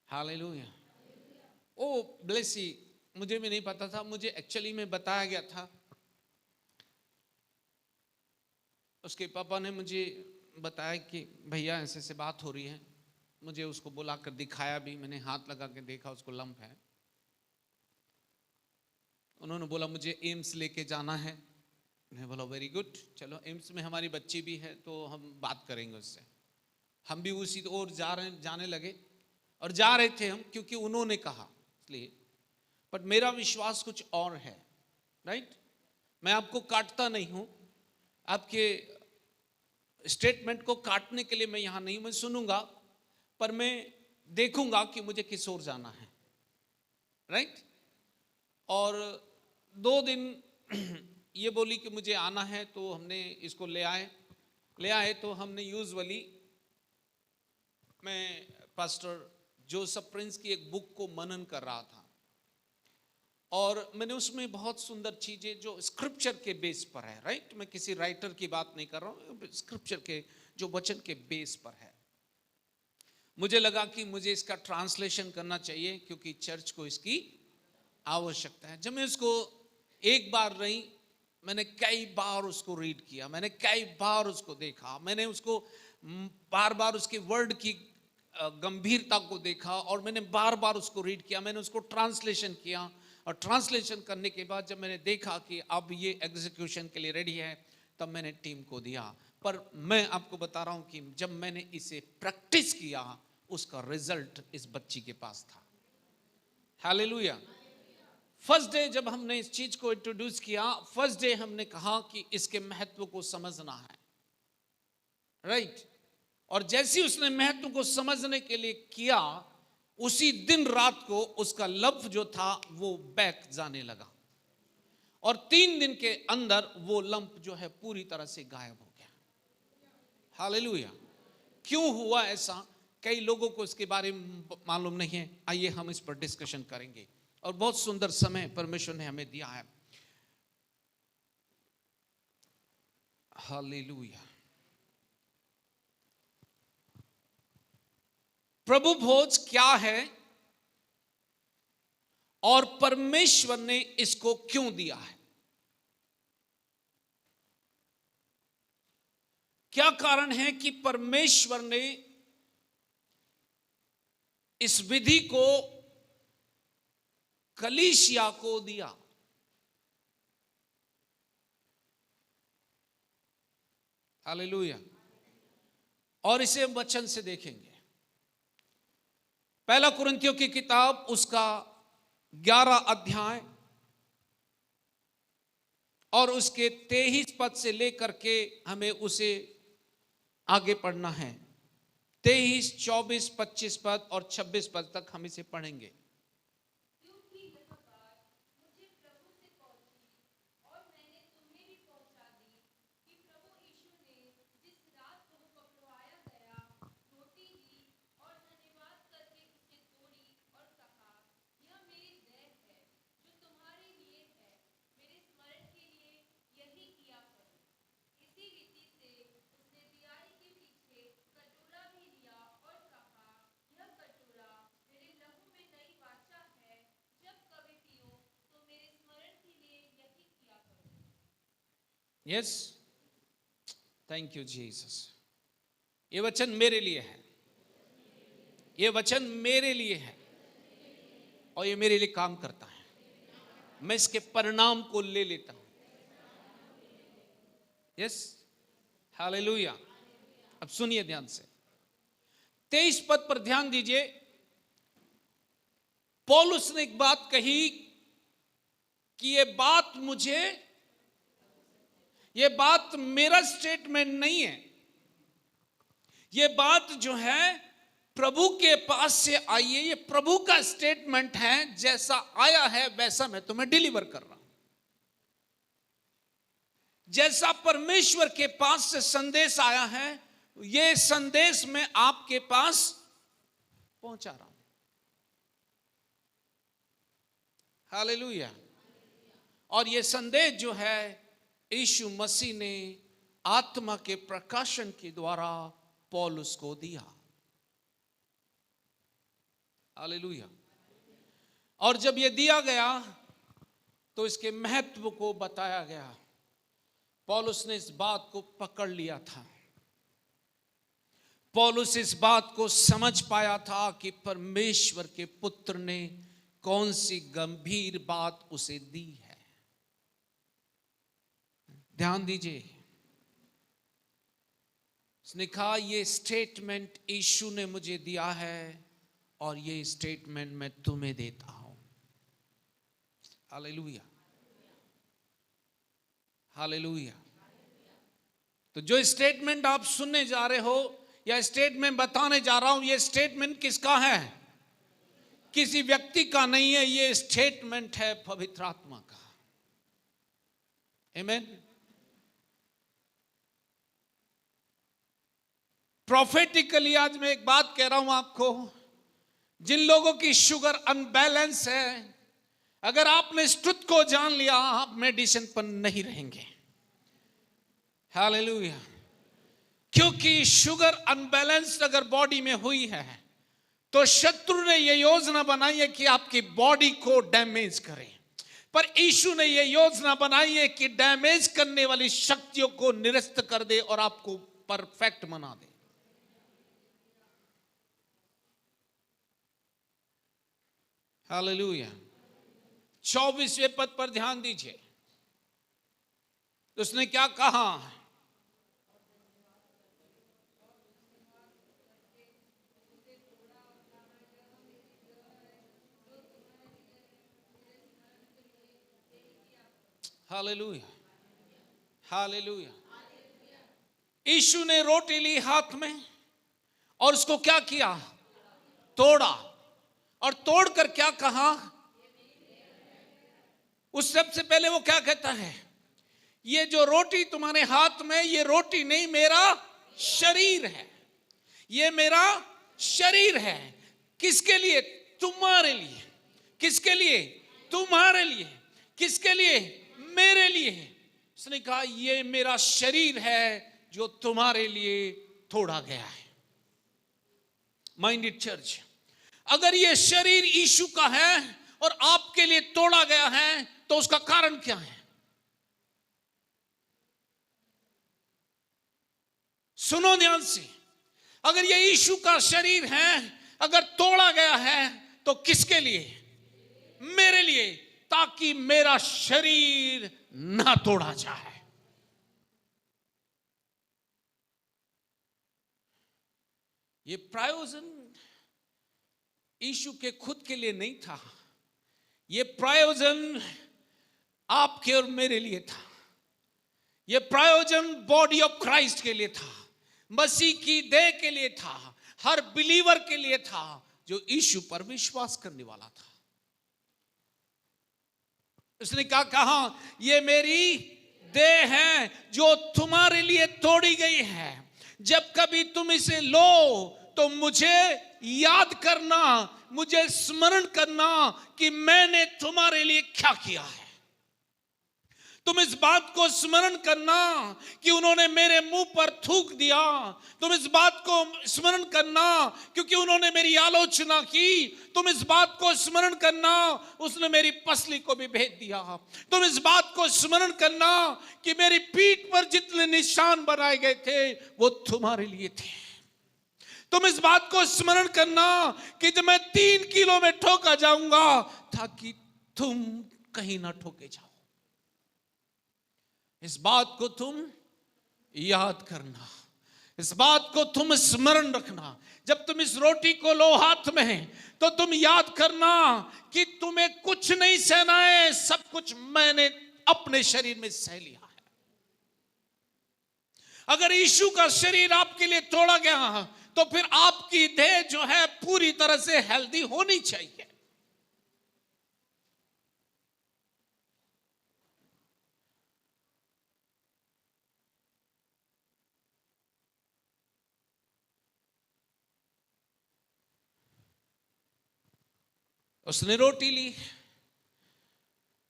hallelujah. ओ ब्लेसी, मुझे भी नहीं पता था, मुझे एक्चुअली में बताया गया था। उसके पापा ने मुझे बताया कि भैया ऐसे से बात हो रही है। मुझे उसको बुलाकर दिखाया भी, मैंने हाथ लगा के देखा, उसको लंप है। उन्होंने बोला मुझे एम्स लेके जाना है। मैं बोला वेरी गुड, चलो एम्स में हमारी बच्ची भी है तो हम बात करेंगे उससे। हम भी उसी ओर जाने लगे और जा रहे थे हम, क्योंकि उन्होंने कहा इसलिए। बट मेरा विश्वास कुछ और है, राइट? मैं आपको काटता नहीं हूं, आपके स्टेटमेंट को काटने के लिए मैं यहां नहीं, मैं सुनूंगा, पर मैं देखूंगा कि मुझे किस ओर जाना है, राइट? और 2 दिन ये बोली कि मुझे आना है, तो हमने इसको ले आए। तो हमने यूजुअली, मैं पास्टर जोसेफ प्रिंस की एक बुक को मनन कर रहा था और मैंने उसमें बहुत सुंदर चीजें जो स्क्रिप्चर के बेस पर है, राइट? मैं किसी राइटर की बात नहीं कर रहा हूं, स्क्रिप्चर के जो वचन के बेस पर है। मुझे लगा कि मुझे इसका ट्रांसलेशन करना चाहिए, क्योंकि चर्च को इसकी आवश्यकता है। जब मैं उसको एक बार नहीं, मैंने कई बार उसको रीड किया, मैंने कई बार उसको देखा, मैंने उसको बार बार उसके वर्ड की गंभीरता को देखा और मैंने बार बार उसको रीड किया। मैंने उसको ट्रांसलेशन किया और ट्रांसलेशन करने के बाद जब मैंने देखा कि अब ये एग्जीक्यूशन के लिए रेडी है, तब मैंने टीम को दिया। पर मैं आपको बता रहा हूं कि जब मैंने इसे प्रैक्टिस किया, उसका रिजल्ट इस बच्ची के पास था। हालेलुया। फर्स्ट डे जब हमने इस चीज को इंट्रोड्यूस किया, फर्स्ट डे हमने कहा कि इसके महत्व को समझना है, राइट? और जैसे ही उसने महत्व को समझने के लिए किया, उसी दिन रात को उसका लंप जो था वो बैक जाने लगा और 3 दिन के अंदर वो लंप जो है पूरी तरह से गायब हो गया। हालेलुया। क्यों हुआ ऐसा? कई लोगों को इसके बारे में मालूम नहीं है। आइए हम इस पर डिस्कशन करेंगे और बहुत सुंदर समय परमेश्वर ने हमें दिया है। हालेलुया। प्रभु भोज क्या है और परमेश्वर ने इसको क्यों दिया है? क्या कारण है कि परमेश्वर ने इस विधि को कलीसिया को दिया? हालेलुया। और इसे वचन से देखेंगे। पहला कुरिन्थियों की किताब उसका 11 अध्याय और उसके 23 पद से लेकर के हमें उसे आगे पढ़ना है। 23, 24, 25 पद और 26 पद तक हम इसे पढ़ेंगे। Yes, thank you Jesus. ये वचन मेरे लिए है, ये वचन मेरे लिए है और ये मेरे लिए काम करता है। मैं इसके परिणाम को ले लेता हूं। Yes, hallelujah. अब सुनिए ध्यान से, 23 पद पर ध्यान दीजिए। पौलुस ने एक बात कही कि ये बात मेरा स्टेटमेंट नहीं है, ये बात जो है प्रभु के पास से आई है, ये प्रभु का स्टेटमेंट है। जैसा आया है वैसा मैं तुम्हें डिलीवर कर रहा हूं। जैसा परमेश्वर के पास से संदेश आया है, ये संदेश मैं आपके पास पहुंचा रहा हूं। हालेलुया। और ये संदेश जो है यीशु मसीह ने आत्मा के प्रकाशन के द्वारा पौलुस को दिया। हालेलुया। और जब ये दिया गया तो इसके महत्व को बताया गया। पौलुस ने इस बात को पकड़ लिया था। पौलुस इस बात को समझ पाया था कि परमेश्वर के पुत्र ने कौन सी गंभीर बात उसे दी है। ध्यान दीजिए, उसने कहा ये स्टेटमेंट यीशु ने मुझे दिया है और ये स्टेटमेंट मैं तुम्हें देता हूं। Hallelujah, hallelujah. तो जो स्टेटमेंट आप सुनने जा रहे हो या स्टेटमेंट बताने जा रहा हूं, ये स्टेटमेंट किसका है? किसी व्यक्ति का नहीं है, ये स्टेटमेंट है पवित्र आत्मा का। आमीन। प्रोफेटिकली आज मैं एक बात कह रहा हूं आपको, जिन लोगों की शुगर अनबैलेंस है, अगर आपने इस ट्रुथ को जान लिया, आप मेडिसिन पर नहीं रहेंगे। हालेलुया। क्योंकि शुगर अनबैलेंस अगर बॉडी में हुई है तो शत्रु ने यह योजना बनाई है कि आपकी बॉडी को डैमेज करे, पर यीशु ने यह योजना बनाई है कि डैमेज करने वाली शक्तियों को निरस्त कर दे और आपको परफेक्ट बना दे। हालेलुया। 24वें पद पर ध्यान दीजिए, उसने क्या कहा? Hallelujah, hallelujah. यीशु ने रोटी ली हाथ में और उसको क्या किया? तोड़ा। और तोड़कर क्या कहा? उस सबसे पहले वो क्या कहता है? ये जो रोटी तुम्हारे हाथ में, ये रोटी नहीं, मेरा शरीर है। ये मेरा शरीर है। किसके लिए? तुम्हारे लिए। किसके लिए? तुम्हारे लिए। किसके लिए? मेरे लिए। उसने कहा ये मेरा शरीर है जो तुम्हारे लिए तोड़ा गया है। माइंडेड चर्च, अगर ये शरीर यीशु का है और आपके लिए तोड़ा गया है तो उसका कारण क्या है? सुनो ध्यान से, अगर ये यीशु का शरीर है, अगर तोड़ा गया है तो किसके लिए? मेरे लिए, ताकि मेरा शरीर ना तोड़ा जाए। ये प्रायोजन यीशु के खुद के लिए नहीं था, ये प्रायोजन आपके और मेरे लिए था। ये प्रायोजन बॉडी ऑफ क्राइस्ट के लिए था, मसीह की देह के लिए था, हर बिलीवर के लिए था जो यीशु पर विश्वास करने वाला था। उसने क्या कहा? ये मेरी देह है जो तुम्हारे लिए तोड़ी गई है। जब कभी तुम इसे लो तो मुझे याद करना, मुझे स्मरण करना कि मैंने तुम्हारे लिए क्या किया है। तुम इस बात को स्मरण करना कि उन्होंने मेरे मुंह पर थूक दिया। तुम इस बात को स्मरण करना क्योंकि उन्होंने मेरी आलोचना की। तुम इस बात को स्मरण करना उसने मेरी पसली को भी भेद दिया। तुम इस बात को स्मरण करना कि मेरी पीठ पर जितने निशान बनाए गए थे वो तुम्हारे लिए थे। तुम इस बात को स्मरण करना कि जब मैं 3 किलो में ठोका जाऊंगा ताकि तुम कहीं ना ठोके जाओ। इस बात को तुम याद करना, इस बात को तुम स्मरण रखना। जब तुम इस रोटी को लो हाथ में तो तुम याद करना कि तुम्हें कुछ नहीं सहना है, सब कुछ मैंने अपने शरीर में सह लिया है। अगर यीशु का शरीर आपके लिए तोड़ा गया तो फिर आपकी देह जो है पूरी तरह से हेल्दी होनी चाहिए। उसने रोटी ली,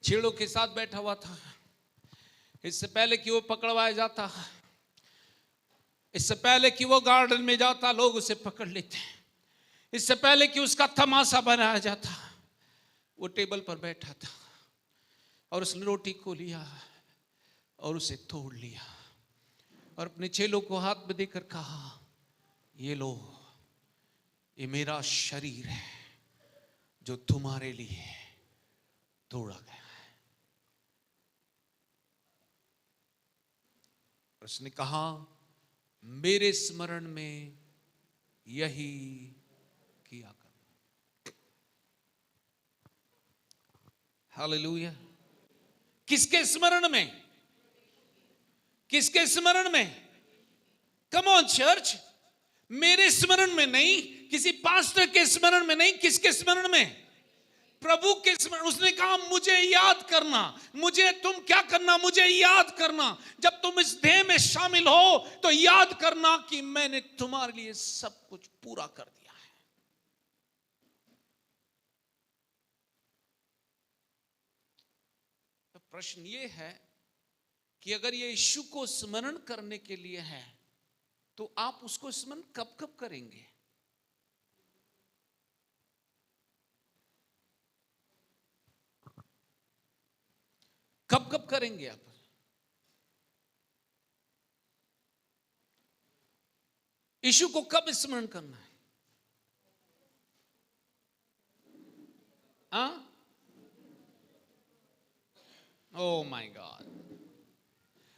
छेड़ों के साथ बैठा हुआ था। इससे पहले कि वो पकड़वाया जाता, इससे पहले कि वो गार्डन में जाता लोग उसे पकड़ लेते, इससे पहले कि उसका तमाशा बनाया जाता, वो टेबल पर बैठा था और उसने रोटी को लिया और उसे तोड़ लिया और अपने चेलों को हाथ में देकर कहा, ये लो, ये मेरा शरीर है जो तुम्हारे लिए तोड़ा गया है। उसने कहा, मेरे स्मरण में यही किया कर। हालेलुया। किसके स्मरण में? किसके स्मरण में? Come on church. मेरे स्मरण में नहीं, किसी पास्टर के स्मरण में नहीं, किसके स्मरण में? प्रभु के स्मरण। उसने कहा मुझे याद करना। मुझे तुम क्या करना? मुझे याद करना। जब तुम इस देह में शामिल हो तो याद करना कि मैंने तुम्हारे लिए सब कुछ पूरा कर दिया है। तो प्रश्न ये है कि अगर ये यीशु को स्मरण करने के लिए है तो आप उसको स्मरण कब कब करेंगे? कब कब करेंगे आप? यीशु को कब स्मरण करना है? Oh my God.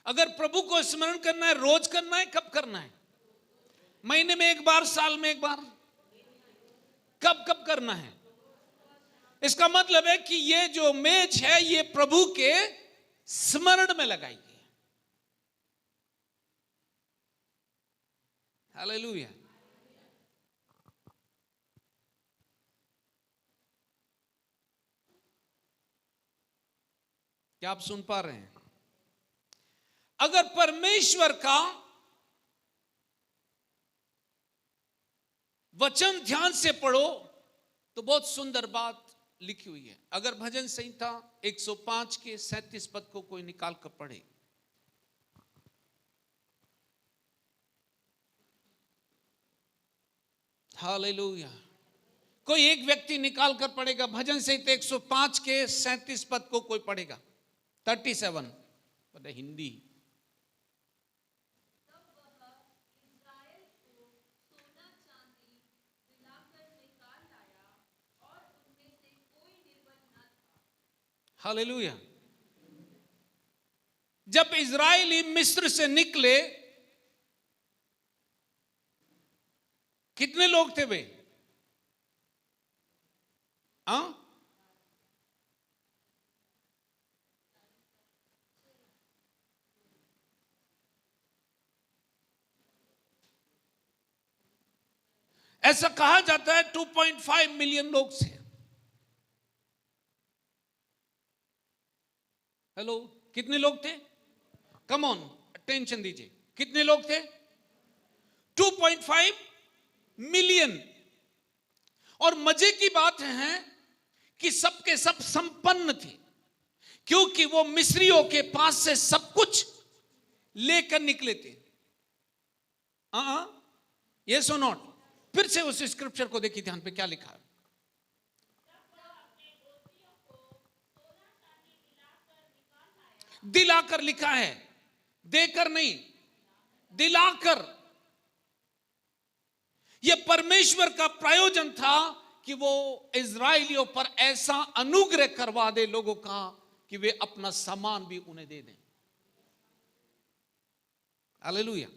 अगर प्रभु को स्मरण करना है, रोज करना है, कब करना है? महीने में एक बार, साल में एक बार? कब कब करना है? इसका मतलब है कि ये जो मेज है ये प्रभु के स्मरण में लगाई गई है। हालेलुया। क्या आप सुन पा रहे हैं? अगर परमेश्वर का वचन ध्यान से पढ़ो तो बहुत सुंदर बात लिखी हुई है। अगर भजन संहिता 105 के 37 पद को कोई निकाल कर पढ़े, हालेलुया। कोई एक व्यक्ति निकाल कर पढ़ेगा, भजन संहिता 105 के 37 पद को कोई पढ़ेगा, 37 पद हिंदी। हालेलुया। जब इजरायली मिस्र से निकले, कितने लोग थे वे? ऐसा कहा जाता है 2.5 मिलियन लोग थे। हेलो, कितने लोग थे? कम ऑन, अटेंशन दीजिए। कितने लोग थे? 2.5 मिलियन। और मजे की बात है कि सबके सब संपन्न थे, क्योंकि वो मिस्रियों के पास से सब कुछ लेकर निकले थे। यस और नॉट? फिर से उस स्क्रिप्चर को देखिए ध्यान पे क्या लिखा है। दिलाकर लिखा है, देकर नहीं, दिलाकर। यह परमेश्वर का प्रयोजन था कि वो इजराइलियों पर ऐसा अनुग्रह करवा दे लोगों का कि वे अपना सामान भी उन्हें दे दें। हालेलुया।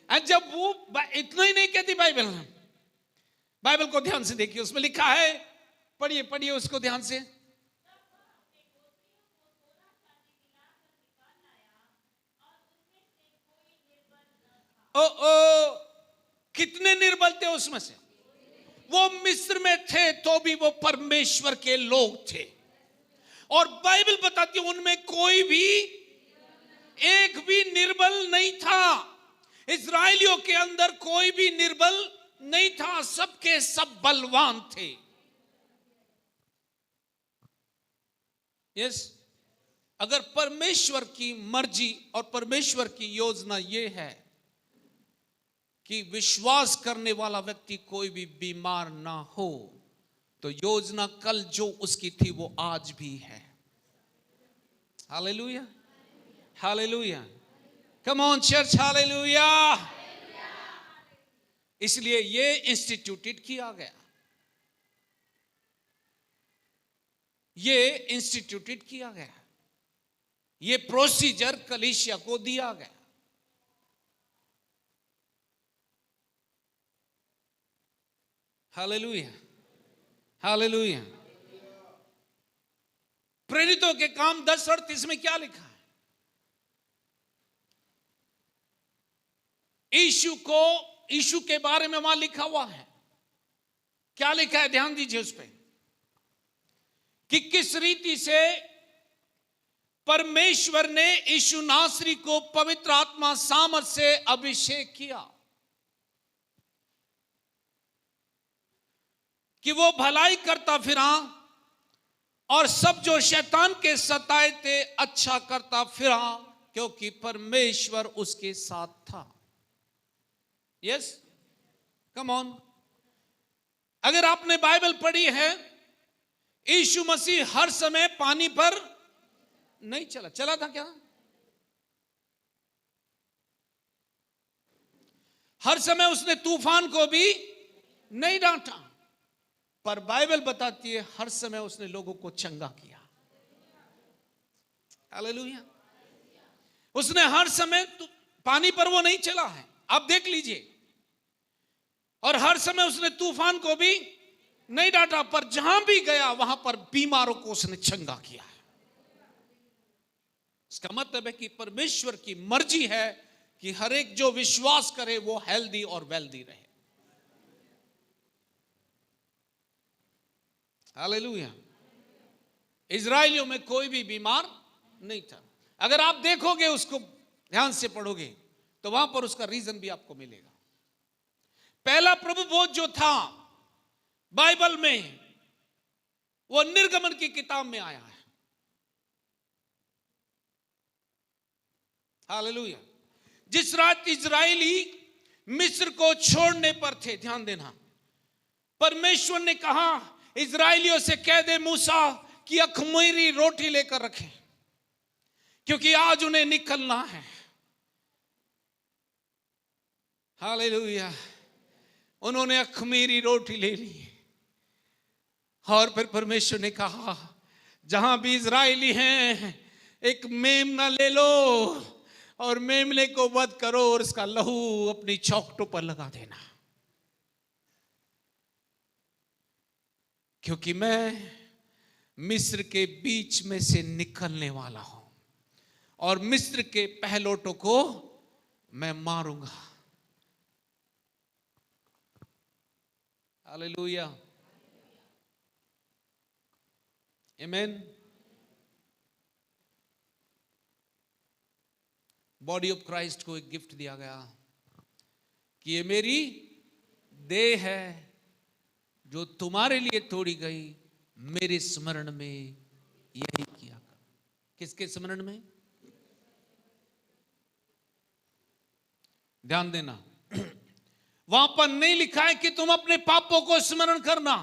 और जब वो इतना ही नहीं कहती बाइबल को ध्यान से देखिए, उसमें लिखा है, पढ़िए उसको ध्यान से। कितने निर्बल थे उसमें से? वो मिस्र में थे तो भी वो परमेश्वर के लोग थे, और बाइबल बताती है उनमें कोई भी एक भी निर्बल नहीं था। इजराइलियों के अंदर कोई भी निर्बल नहीं था, सबके सब बलवान थे। यस, अगर परमेश्वर की मर्जी और परमेश्वर की योजना यह है कि विश्वास करने वाला व्यक्ति कोई भी बीमार ना हो, तो योजना कल जो उसकी थी वो आज भी है। Hallelujah, hallelujah, come on church, hallelujah. इसलिए ये इंस्टीट्यूटेड किया गया, ये इंस्टीट्यूटेड किया गया, ये प्रोसीजर कलीसिया को दिया गया। Hallelujah, hallelujah. प्रेरितों के काम 10:38 में क्या लिखा है? यीशु के बारे में वहां लिखा हुआ है। क्या लिखा है? ध्यान दीजिए उस पर, कि किस रीति से परमेश्वर ने यीशु नासरी को पवित्र आत्मा सामर्थ से अभिषेक किया कि वो भलाई करता फिरा और सब जो शैतान के सताए थे अच्छा करता फिरा, क्योंकि परमेश्वर उसके साथ था। Yes, come on. अगर आपने बाइबल पढ़ी है, यीशु मसीह हर समय पानी पर नहीं चला था क्या? हर समय उसने तूफान को भी नहीं डांटा, पर बाइबल बताती है हर समय उसने लोगों को चंगा किया। हालेलुया। उसने हर समय पानी पर वो नहीं चला है, आप देख लीजिए, और हर समय उसने तूफान को भी नहीं डांटा, पर जहां भी गया वहां पर बीमारों को उसने चंगा किया है। इसका मतलब है कि परमेश्वर की मर्जी है कि हर एक जो विश्वास करे वो हेल्दी और वेल्दी रहे। हालेलुया। इजराइलियों में कोई भी बीमार नहीं था। अगर आप देखोगे, उसको ध्यान से पढ़ोगे, तो वहां पर उसका रीजन भी आपको मिलेगा। पहला प्रभु बोध जो था बाइबल में, वो निर्गमन की किताब में आया है। हालेलुया। जिस रात इजराइली मिस्र को छोड़ने पर थे, ध्यान देना, परमेश्वर ने कहा इजराइलियों से कह दे मूसा कि अखमीरी रोटी लेकर रखें, क्योंकि आज उन्हें निकलना है। हालेलुया। उन्होंने अखमीरी रोटी ले ली, और फिर परमेश्वर ने कहा जहां भी इजराइली हैं, एक मेमना ले लो और मेमने को वध करो और उसका लहू अपनी चौखटों पर लगा देना, क्योंकि मैं मिस्र के बीच में से निकलने वाला हूं और मिस्र के पहलोटों को मैं मारूंगा। हालेलुया, आमीन। बॉडी ऑफ क्राइस्ट को एक गिफ्ट दिया गया कि ये मेरी देह है जो तुम्हारे लिए तोड़ी गई, मेरे स्मरण में यही किया कर। किसके स्मरण में? ध्यान देना, वहां पर नहीं लिखा है कि तुम अपने पापों को स्मरण करना।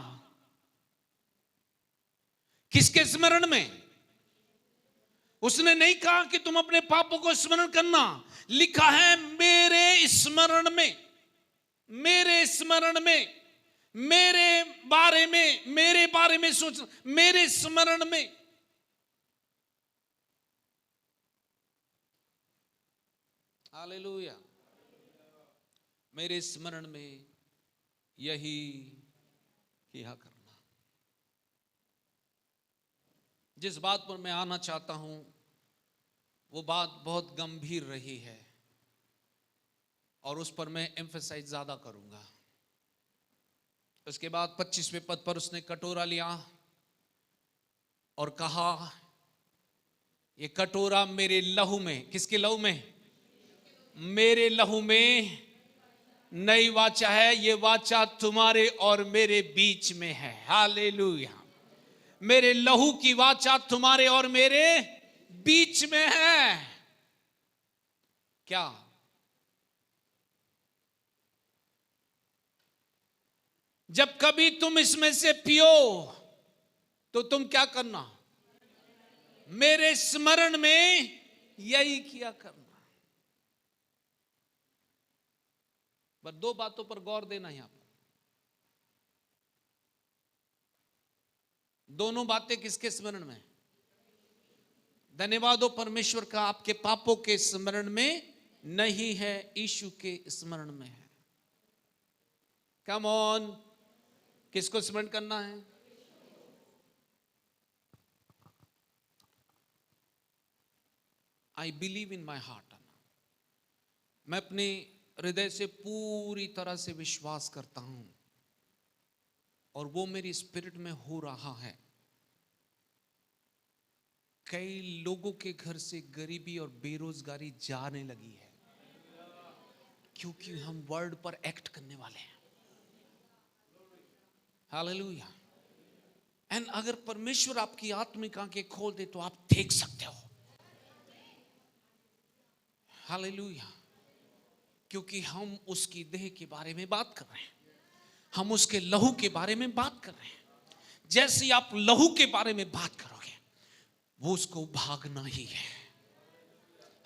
किसके स्मरण में? उसने नहीं कहा कि तुम अपने पापों को स्मरण करना, लिखा है मेरे स्मरण में, मेरे स्मरण में, मेरे बारे में सोचना, मेरे स्मरण में। हालेलुया। मेरे स्मरण में यही किया करना। जिस बात पर मैं आना चाहता हूं वो बात बहुत गंभीर रही है और उस पर मैं एम्फसाइज ज्यादा करूंगा। उसके बाद 25वें पद पर उसने कटोरा लिया और कहा, ये कटोरा मेरे लहू में, किसके लहू में? मेरे लहू में नई वाचा है, ये वाचा तुम्हारे और मेरे बीच में है। हालेलुया। मेरे लहू की वाचा तुम्हारे और मेरे बीच में है। क्या? जब कभी तुम इसमें से पियो तो तुम क्या करना? मेरे स्मरण में यही किया करना। बस दो बातों पर गौर देना यहां पर। दोनों बातें किसके स्मरण में? धन्यवाद हो परमेश्वर का, आपके पापों के स्मरण में नहीं है, यीशु के स्मरण में है। कम ऑन, किसको स्मरण करना है? I believe in my heart, मैं अपने हृदय से पूरी तरह से विश्वास करता हूं और वो मेरी स्पिरिट में हो रहा है। कई लोगों के घर से गरीबी और बेरोजगारी जाने लगी है क्योंकि हम वर्ड पर एक्ट करने वाले हैं। हालेलुया। एंड अगर परमेश्वर आपकी आत्मिक आंखें खोल दे तो आप देख सकते हो। हालेलुया। क्योंकि हम उसकी देह के बारे में बात कर रहे हैं, हम उसके लहू के बारे में बात कर रहे हैं। जैसे ही आप लहू के बारे में बात करोगे वो उसको भागना ही है।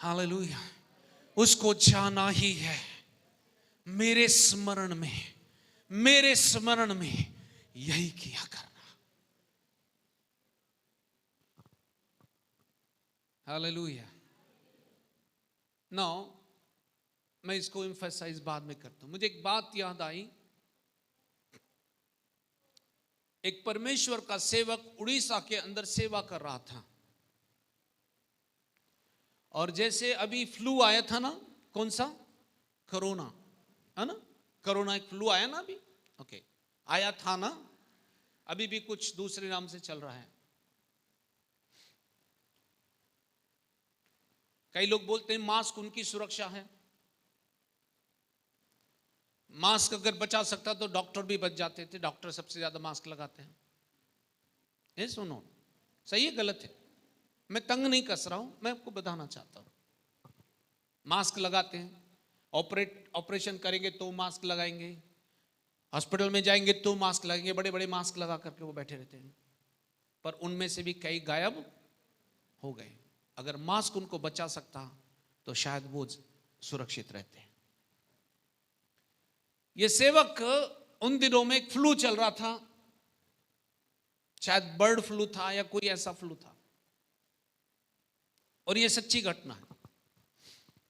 हालेलुया। उसको जाना ही है। मेरे स्मरण में, मेरे स्मरण में यही किया करना। हालेलुया। नाउ मैं इसको एम्फसाइज बाद में करता हूं। मुझे एक बात याद आई। एक परमेश्वर का सेवक उड़ीसा के अंदर सेवा कर रहा था और जैसे अभी फ्लू आया था ना, कौन सा? कोरोना, है ना? कोरोना एक फ्लू आया ना अभी, ओके, आया था ना, अभी भी कुछ दूसरे नाम से चल रहा है। कई लोग बोलते हैं मास्क उनकी सुरक्षा है। मास्क अगर बचा सकता तो डॉक्टर भी बच जाते थे। डॉक्टर सबसे ज्यादा मास्क लगाते हैं। ये सुनो, सही है गलत है? मैं तंग नहीं कस रहा हूं, मैं आपको बताना चाहता हूं। मास्क लगाते हैं, ऑपरेशन करेंगे तो मास्क लगाएंगे, हॉस्पिटल में जाएंगे तो मास्क लगाएंगे, बड़े बड़े मास्क लगा करके वो बैठे रहते हैं। पर उनमें से भी कई गायब हो गए। अगर मास्क उनको बचा सकता तो शायद वो सुरक्षित रहते हैं। ये सेवक उन दिनों में एक फ्लू चल रहा था, शायद बर्ड फ्लू था या कोई ऐसा फ्लू था, और ये सच्ची घटना है।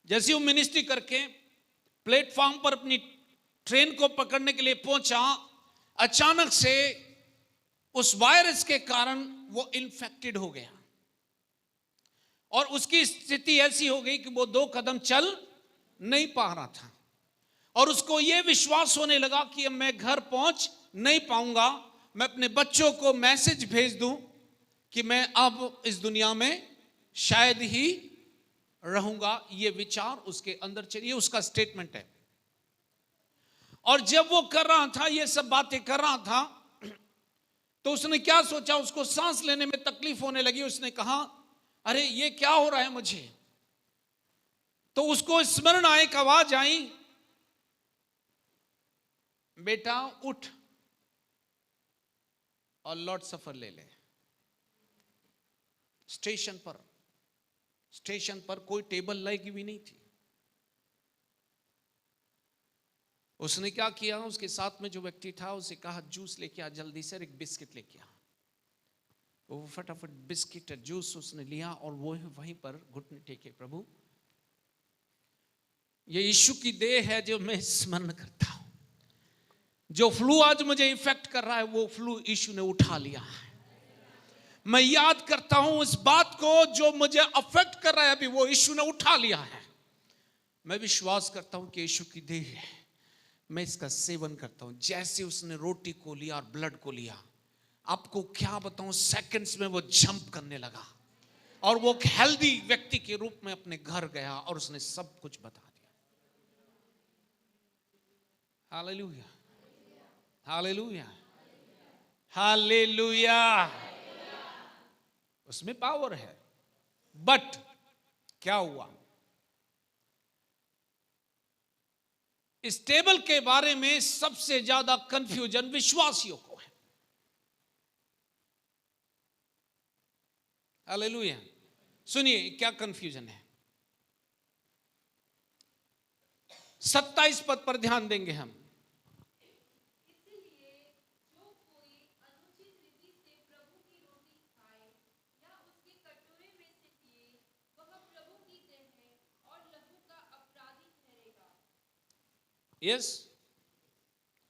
जैसे वो मिनिस्ट्री करके प्लेटफॉर्म पर अपनी ट्रेन को पकड़ने के लिए पहुंचा, अचानक से उस वायरस के कारण वो इन्फेक्टेड हो गया और उसकी स्थिति ऐसी हो गई कि वो 2 कदम चल नहीं पा रहा था और उसको ये विश्वास होने लगा कि अब मैं घर पहुंच नहीं पाऊंगा, मैं अपने बच्चों को मैसेज भेज दूं कि मैं अब इस दुनिया में शायद ही रहूंगा। ये विचार उसके अंदर चलिए, उसका स्टेटमेंट है। और जब वो कर रहा था, ये सब बातें कर रहा था, तो उसने क्या सोचा, उसको सांस लेने में तकलीफ होने लगी। उसने कहा अरे ये क्या हो रहा है मुझे, तो उसको स्मरण आए, एक आवाज आई, बेटा उठ और लॉर्ड सफर ले ले। स्टेशन पर कोई टेबल लगी भी नहीं थी। उसने क्या किया, उसके साथ में जो व्यक्ति था उसे कहा जूस लेके आ जल्दी से, एक बिस्किट लेके आ। वो फटाफट बिस्किट और जूस उसने लिया और वो वहीं पर घुटने टेके, प्रभु ये यीशु की देह है जो मैं स्मरण करता हूं। जो फ्लू आज मुझे इफेक्ट कर रहा है वो फ्लू यीशु ने उठा लिया है। मैं याद करता हूं उस बात को जो मुझे अफेक्ट कर रहा है अभी, वो यीशु ने उठा लिया है। मैं विश्वास करता हूं कि यीशु की देह है, मैं इसका सेवन करता हूं। जैसे उसने रोटी को लिया और ब्लड को लिया, आपको क्या बताऊं, सेकंड्स में वो जंप करने लगा और वो एक हेल्दी व्यक्ति के रूप में अपने घर गया और उसने सब कुछ बता दिया। Hallelujah, hallelujah, hallelujah. उसमें पावर है। बट क्या हुआ, इस टेबल के बारे में सबसे ज्यादा कंफ्यूजन विश्वासियों को है। हालेलुया। सुनिए क्या कंफ्यूजन है। 27 पद पर ध्यान देंगे हम। Yes,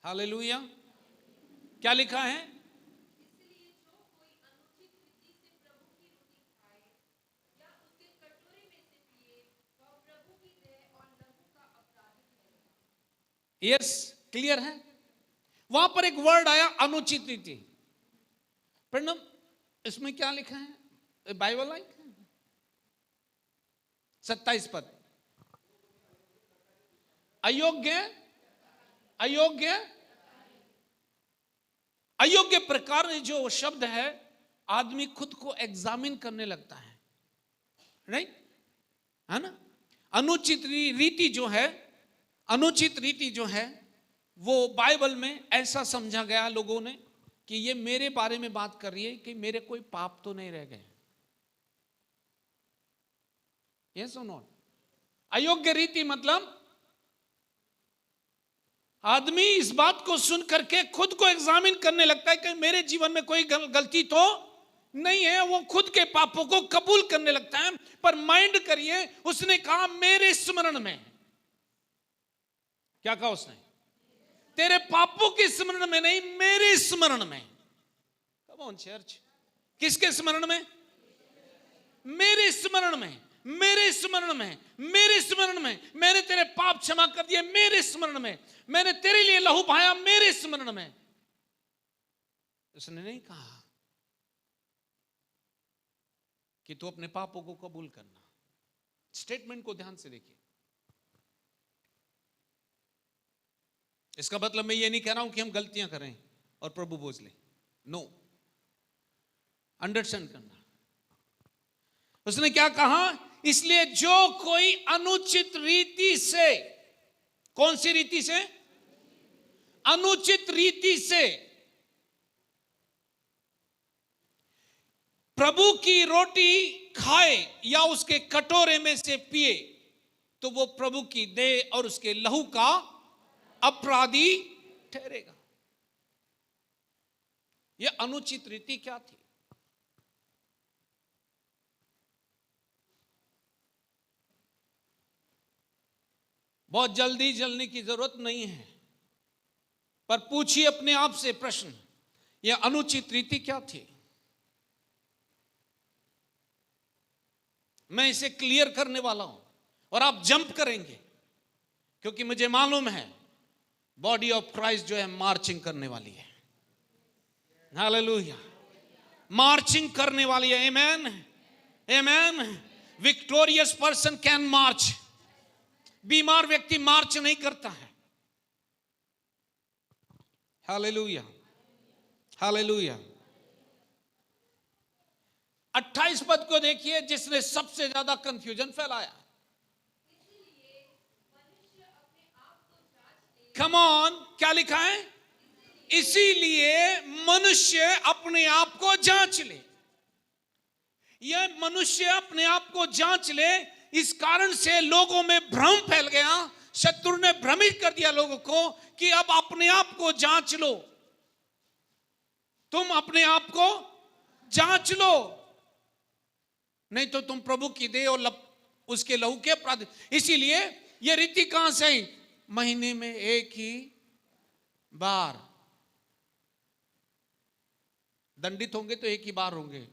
hallelujah. क्या लिखा है, यस, क्लियर है। वहां पर एक वर्ड आया अनुचित रीति। प्रणम, इसमें क्या लिखा है, बाइबल लाइक 27 पद, अयोग्य, अयोग्य, अयोग्य प्रकार जो शब्द है, आदमी खुद को एग्जामिन करने लगता है, राइट, है ना। अनुचित रीति जो है, अनुचित रीति जो है वो बाइबल में ऐसा समझा गया लोगों ने कि ये मेरे बारे में बात कर रही है कि मेरे कोई पाप तो नहीं रह गए। यस और नॉट। अयोग्य रीति मतलब आदमी इस बात को सुन करके खुद को एग्जामिन करने लगता है कि मेरे जीवन में कोई गलती तो नहीं है। वो खुद के पापों को कबूल करने लगता है। पर माइंड करिए, उसने कहा मेरे स्मरण में। क्या कहा उसने, तेरे पापों के स्मरण में नहीं, मेरे स्मरण में। कम ऑन चर्च, किसके स्मरण में, मेरे स्मरण में, मेरे स्मरण में, मेरे स्मरण में। मैंने तेरे पाप क्षमा कर दिए मेरे स्मरण में, मैंने तेरे लिए लहू बहाया मेरे स्मरण में। उसने नहीं कहा कि तू अपने पापों को कबूल करना। स्टेटमेंट को ध्यान से देखिए। इसका मतलब मैं ये नहीं कह रहा हूं कि हम गलतियां करें और प्रभु बोझ लें। नो, अंडरस्टैंड करना। उसने क्या कहा, इसलिए जो कोई अनुचित रीति से, कौन सी रीति से, अनुचित रीति से प्रभु की रोटी खाए या उसके कटोरे में से पिए, तो वो प्रभु की देह और उसके लहू का अपराधी ठहरेगा। यह अनुचित रीति क्या थी? बहुत जल्दी जलने की जरूरत नहीं है, पर पूछिए अपने आप से प्रश्न, यह अनुचित रीति क्या थी? मैं इसे क्लियर करने वाला हूं और आप जंप करेंगे, क्योंकि मुझे मालूम है बॉडी ऑफ क्राइस्ट जो है मार्चिंग करने वाली है। हालेलुया, मार्चिंग करने वाली है। आमेन, आमेन। विक्टोरियस पर्सन कैन मार्च। बीमार व्यक्ति मार्च नहीं करता है। Hallelujah, hallelujah. 28 पद को देखिए, जिसने सबसे ज्यादा कंफ्यूजन फैलाया। कम ऑन, क्या लिखा है? इसीलिए मनुष्य अपने आप को जांच ले। यह मनुष्य अपने आप को जांच ले, इस कारण से लोगों में भ्रम फैल गया। शत्रु ने भ्रमित कर दिया लोगों को कि अब अपने आप को जांच लो, तुम अपने आप को जांच लो, नहीं तो तुम प्रभु की देह और उसके लहू के अपराध। इसीलिए यह रीति कहां से आई? महीने में एक ही बार दंडित होंगे तो एक ही बार होंगे,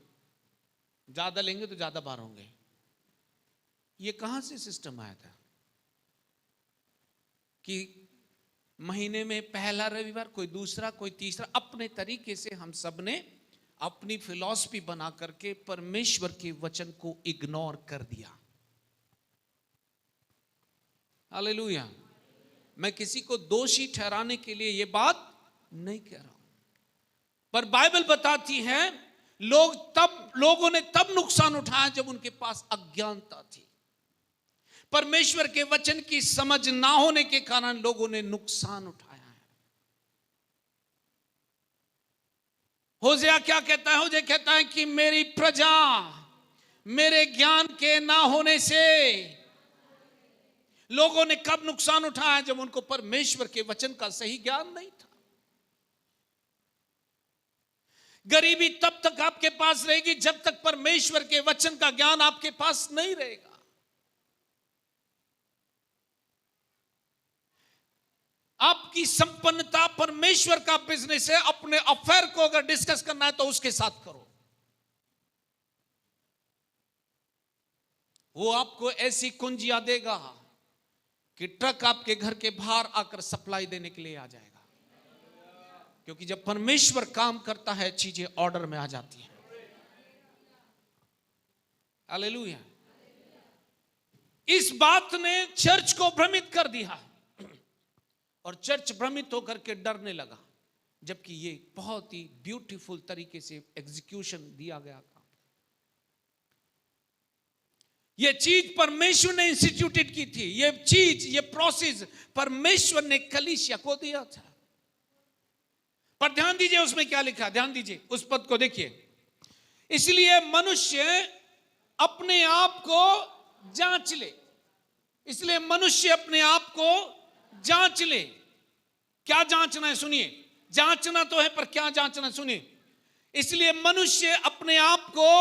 ज्यादा लेंगे तो ज्यादा बार होंगे। ये कहां से सिस्टम आया था कि महीने में पहला रविवार, कोई दूसरा, कोई तीसरा? अपने तरीके से हम सब ने अपनी फिलॉसफी बना करके परमेश्वर के वचन को इग्नोर कर दिया। हालेलुया। मैं किसी को दोषी ठहराने के लिए यह बात नहीं कह रहा हूं, पर बाइबल बताती है लोगों ने तब नुकसान उठाया जब उनके पास अज्ञानता थी। परमेश्वर के वचन की समझ ना होने के कारण लोगों ने नुकसान उठाया है। होशे क्या कहता है? होशे कहता है कि मेरी प्रजा मेरे ज्ञान के ना होने से, लोगों ने कब नुकसान उठाया? जब उनको परमेश्वर के वचन का सही ज्ञान नहीं था। गरीबी तब तक आपके पास रहेगी जब तक परमेश्वर के वचन का ज्ञान आपके पास नहीं रहेगा। आपकी संपन्नता परमेश्वर का बिजनेस है। अपने अफेयर को अगर डिस्कस करना है तो उसके साथ करो। वो आपको ऐसी कुंजियां देगा कि ट्रक आपके घर के बाहर आकर सप्लाई देने के लिए आ जाएगा। क्योंकि जब परमेश्वर काम करता है चीजें ऑर्डर में आ जाती हैं। हालेलुया। इस बात ने चर्च को भ्रमित कर दिया और चर्च भ्रमित होकर के डरने लगा, जबकि ये बहुत ही ब्यूटीफुल तरीके से एग्जीक्यूशन दिया गया था। ये चीज परमेश्वर ने इंस्टीट्यूटेड की थी। ये चीज, ये प्रोसेस परमेश्वर ने कलीसिया को दिया था। पर ध्यान दीजिए उसमें क्या लिखा, ध्यान दीजिए उस पद को देखिए। इसलिए मनुष्य अपने आप को जांच ले। इसलिए मनुष्य अपने आप को जांच ले। क्या जांचना है? सुनिए, जांचना तो है पर क्या जांचना है? सुनिए। इसलिए मनुष्य अपने आप को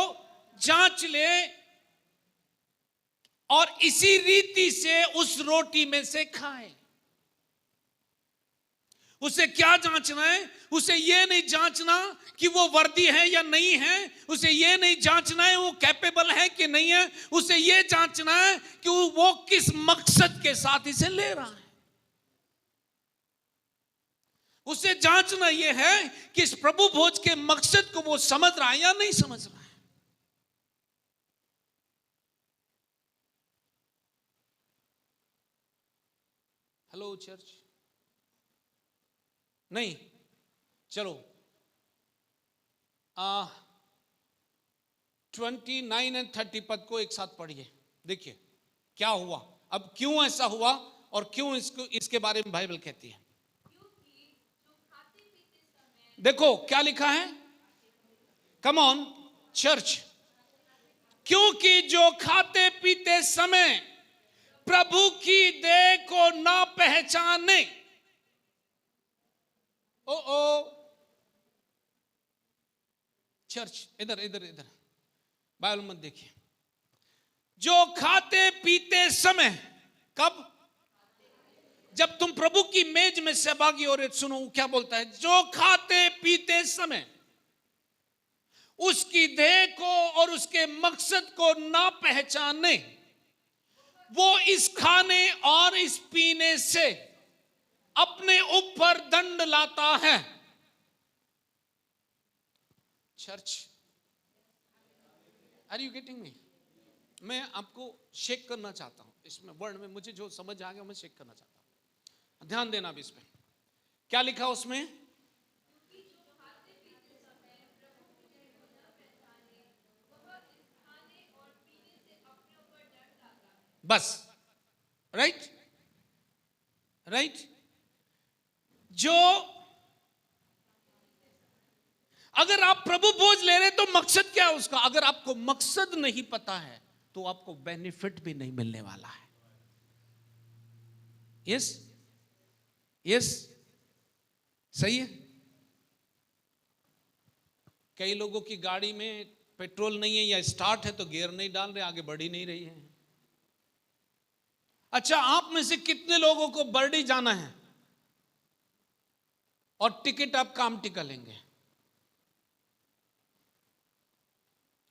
जांच ले और इसी रीति से उस रोटी में से खाए। उसे क्या जांचना है? उसे यह नहीं जांचना कि वो वर्दी है या नहीं है। उसे यह नहीं जांचना है वो कैपेबल है कि नहीं है। उसे यह जांचना है कि वो किस मकसद के साथ इसे ले रहा है। उसे जांचना यह है कि इस प्रभु भोज के मकसद को वो समझ रहा है या नहीं समझ रहा है। हेलो चर्च, नहीं, चलो 29 और 30 पद को एक साथ पढ़िए। देखिए क्या हुआ, अब क्यों ऐसा हुआ और क्यों इसके बारे में बाइबल कहती है। देखो क्या लिखा है, कम ऑन चर्च। क्योंकि जो खाते पीते समय प्रभु की देह को ना पहचाने। ओ चर्च, इधर इधर इधर बाइबल मत देखिए। जो खाते पीते समय, कब? जब तुम प्रभु की मेज में सहभागी हो रहे। सुनो क्या बोलता है, जो खाते पीते समय उसकी देह को और उसके मकसद को ना पहचाने, वो इस खाने और इस पीने से अपने ऊपर दंड लाता है। Church, are you getting me? मैं आपको शेक करना चाहता हूं इसमें, वर्ड में मुझे जो समझ आ गया मैं शेक करना चाहता हूं। ध्यान देना भी इसमें क्या लिखा उसमें। बस, राइट राइट। जो अगर आप प्रभु भोज ले रहे तो मकसद क्या है उसका? अगर आपको मकसद नहीं पता है तो आपको बेनिफिट भी नहीं मिलने वाला है। यस यस, सही है। कई लोगों की गाड़ी में पेट्रोल नहीं है या स्टार्ट है तो गियर नहीं डाल रहे, आगे बढ़ ही नहीं रही है। अच्छा, आप में से कितने लोगों को बर्डी जाना है और टिकट आप कामटी का लेंगे?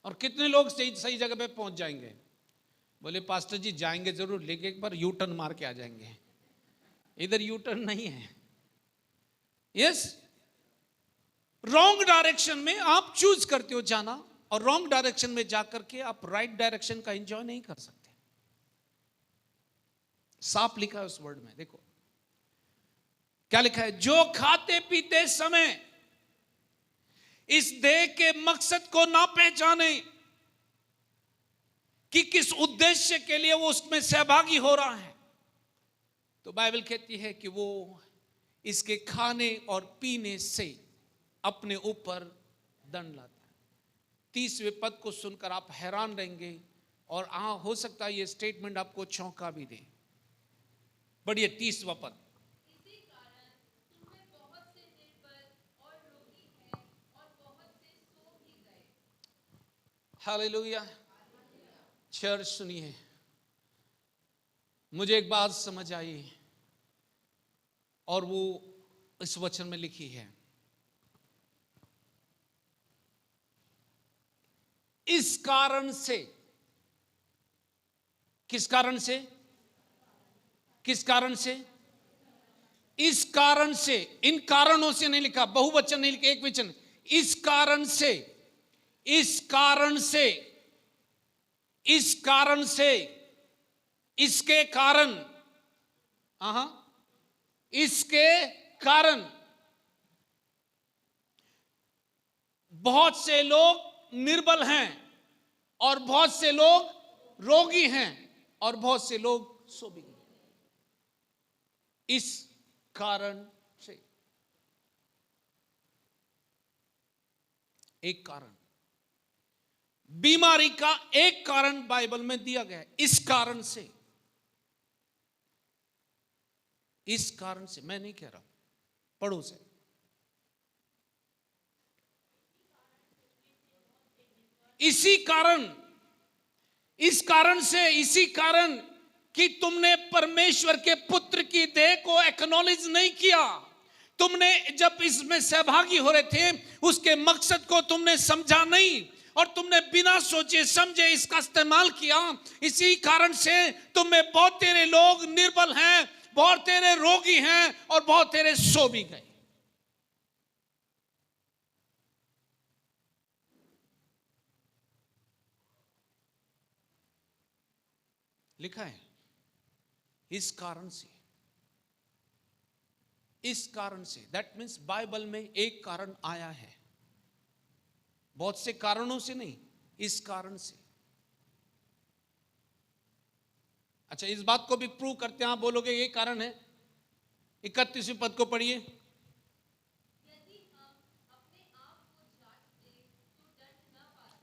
और कितने लोग सही जगह पे पहुंच जाएंगे? बोले पास्टर जी जाएंगे जरूर, लेकिन एक बार यू टर्न मार के आ जाएंगे। इधर यू टर्न नहीं है। यस, रॉन्ग डायरेक्शन में आप चूज करते हो जाना, और रॉन्ग डायरेक्शन में जाकर के आप राइट डायरेक्शन का एंजॉय नहीं कर सकते। साफ लिखा है उस वर्ड में, देखो क्या लिखा है। जो खाते पीते समय इस देह के मकसद को ना पहचाने कि किस उद्देश्य के लिए वो उसमें सहभागी हो रहा है, तो बाइबल कहती है कि वो इसके खाने और पीने से अपने ऊपर दंड लाता है। 30वें पद को सुनकर आप हैरान रहेंगे, और हो सकता है ये स्टेटमेंट आपको चौंका भी दे। बढ़िए, 30वां पद। हालेलुया। चर्च सुनिए, मुझे एक बात समझ आई, और वो इस वचन में लिखी है। इस कारण से, किस कारण से? किस कारण से? इस कारण से। इन कारणों से नहीं लिखा, बहुवचन नहीं लिखा, एक वचन। इस कारण से, इस कारण से, इस कारण से, इसके कारण, इसके कारण बहुत से लोग निर्बल हैं, और बहुत से लोग रोगी हैं, और बहुत से लोग सो भी गए। इस कारण से, एक कारण, बीमारी का एक कारण बाइबल में दिया गया है। इस कारण से, इस कारण से, मैं नहीं कह रहा, पढ़ो से। इसी कारण, इस कारण से, इसी कारण कि तुमने परमेश्वर के पुत्र की देह को एक्नॉलेज नहीं किया। तुमने जब इसमें सहभागी हो रहे थे, उसके मकसद को तुमने समझा नहीं, और तुमने बिना सोचे समझे इसका इस्तेमाल किया। इसी कारण से तुम में बहुत तेरे लोग निर्बल हैं, बहुत तेरे रोगी हैं, और बहुत तेरे सो भी गए। लिखा है इस कारण से, इस कारण से। दैट मीन्स बाइबल में एक कारण आया है, बहुत से कारणों से नहीं, इस कारण से। अच्छा, इस बात को भी प्रूव करते हैं। आप बोलोगे ये कारण है। 31वें पद को पढ़िए।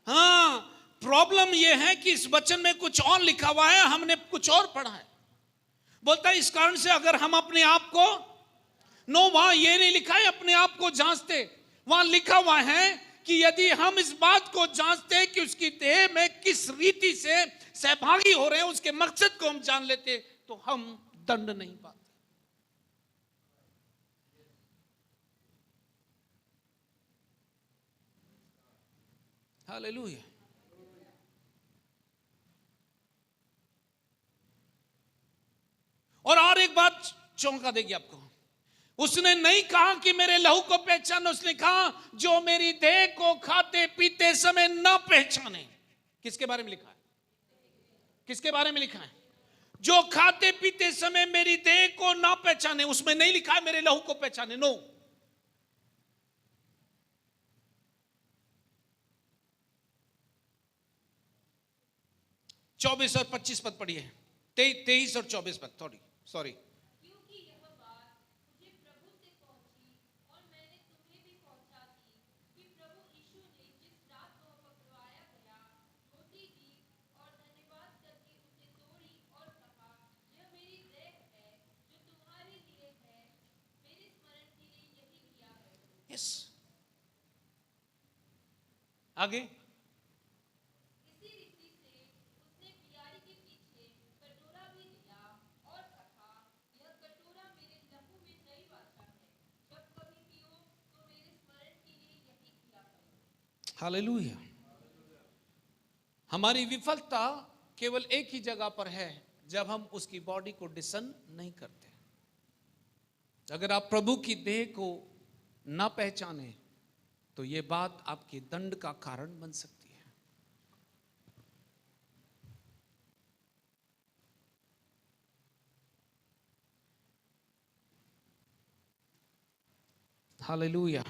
हाँ, प्रॉब्लम यह है कि इस वचन में कुछ और लिखा हुआ है, हमने कुछ और पढ़ा है। बोलता है इस कारण से, अगर हम अपने आप को, नो, वहां ये नहीं लिखा है अपने आप को जांचते, वहां लिखा हुआ है कि यदि हम इस बात को जांचते कि उसकी देह में किस रीति से सहभागी हो रहे हैं, उसके मकसद को हम जान लेते, तो हम दंड नहीं पाते। हालेलुया। और एक बात चौंका देगी आपको। उसने नहीं कहा कि मेरे लहू को पहचानो, उसने कहा जो मेरी देह को खाते पीते समय न पहचाने। किसके बारे में लिखा है? किसके बारे में लिखा है? जो खाते पीते समय मेरी देह को ना पहचाने। उसमें नहीं लिखा है मेरे लहू को पहचाने, नो। चौबीस और 25 पद पढ़िए। 23 और 24 पद, सॉरी। यस, आगे। हालेलुया। हमारी विफलता केवल एक ही जगह पर है, जब हम उसकी बॉडी को डिसन नहीं करते। अगर आप प्रभु की देह को ना पहचाने तो यह बात आपके दंड का कारण बन सकती है। हालेलुया।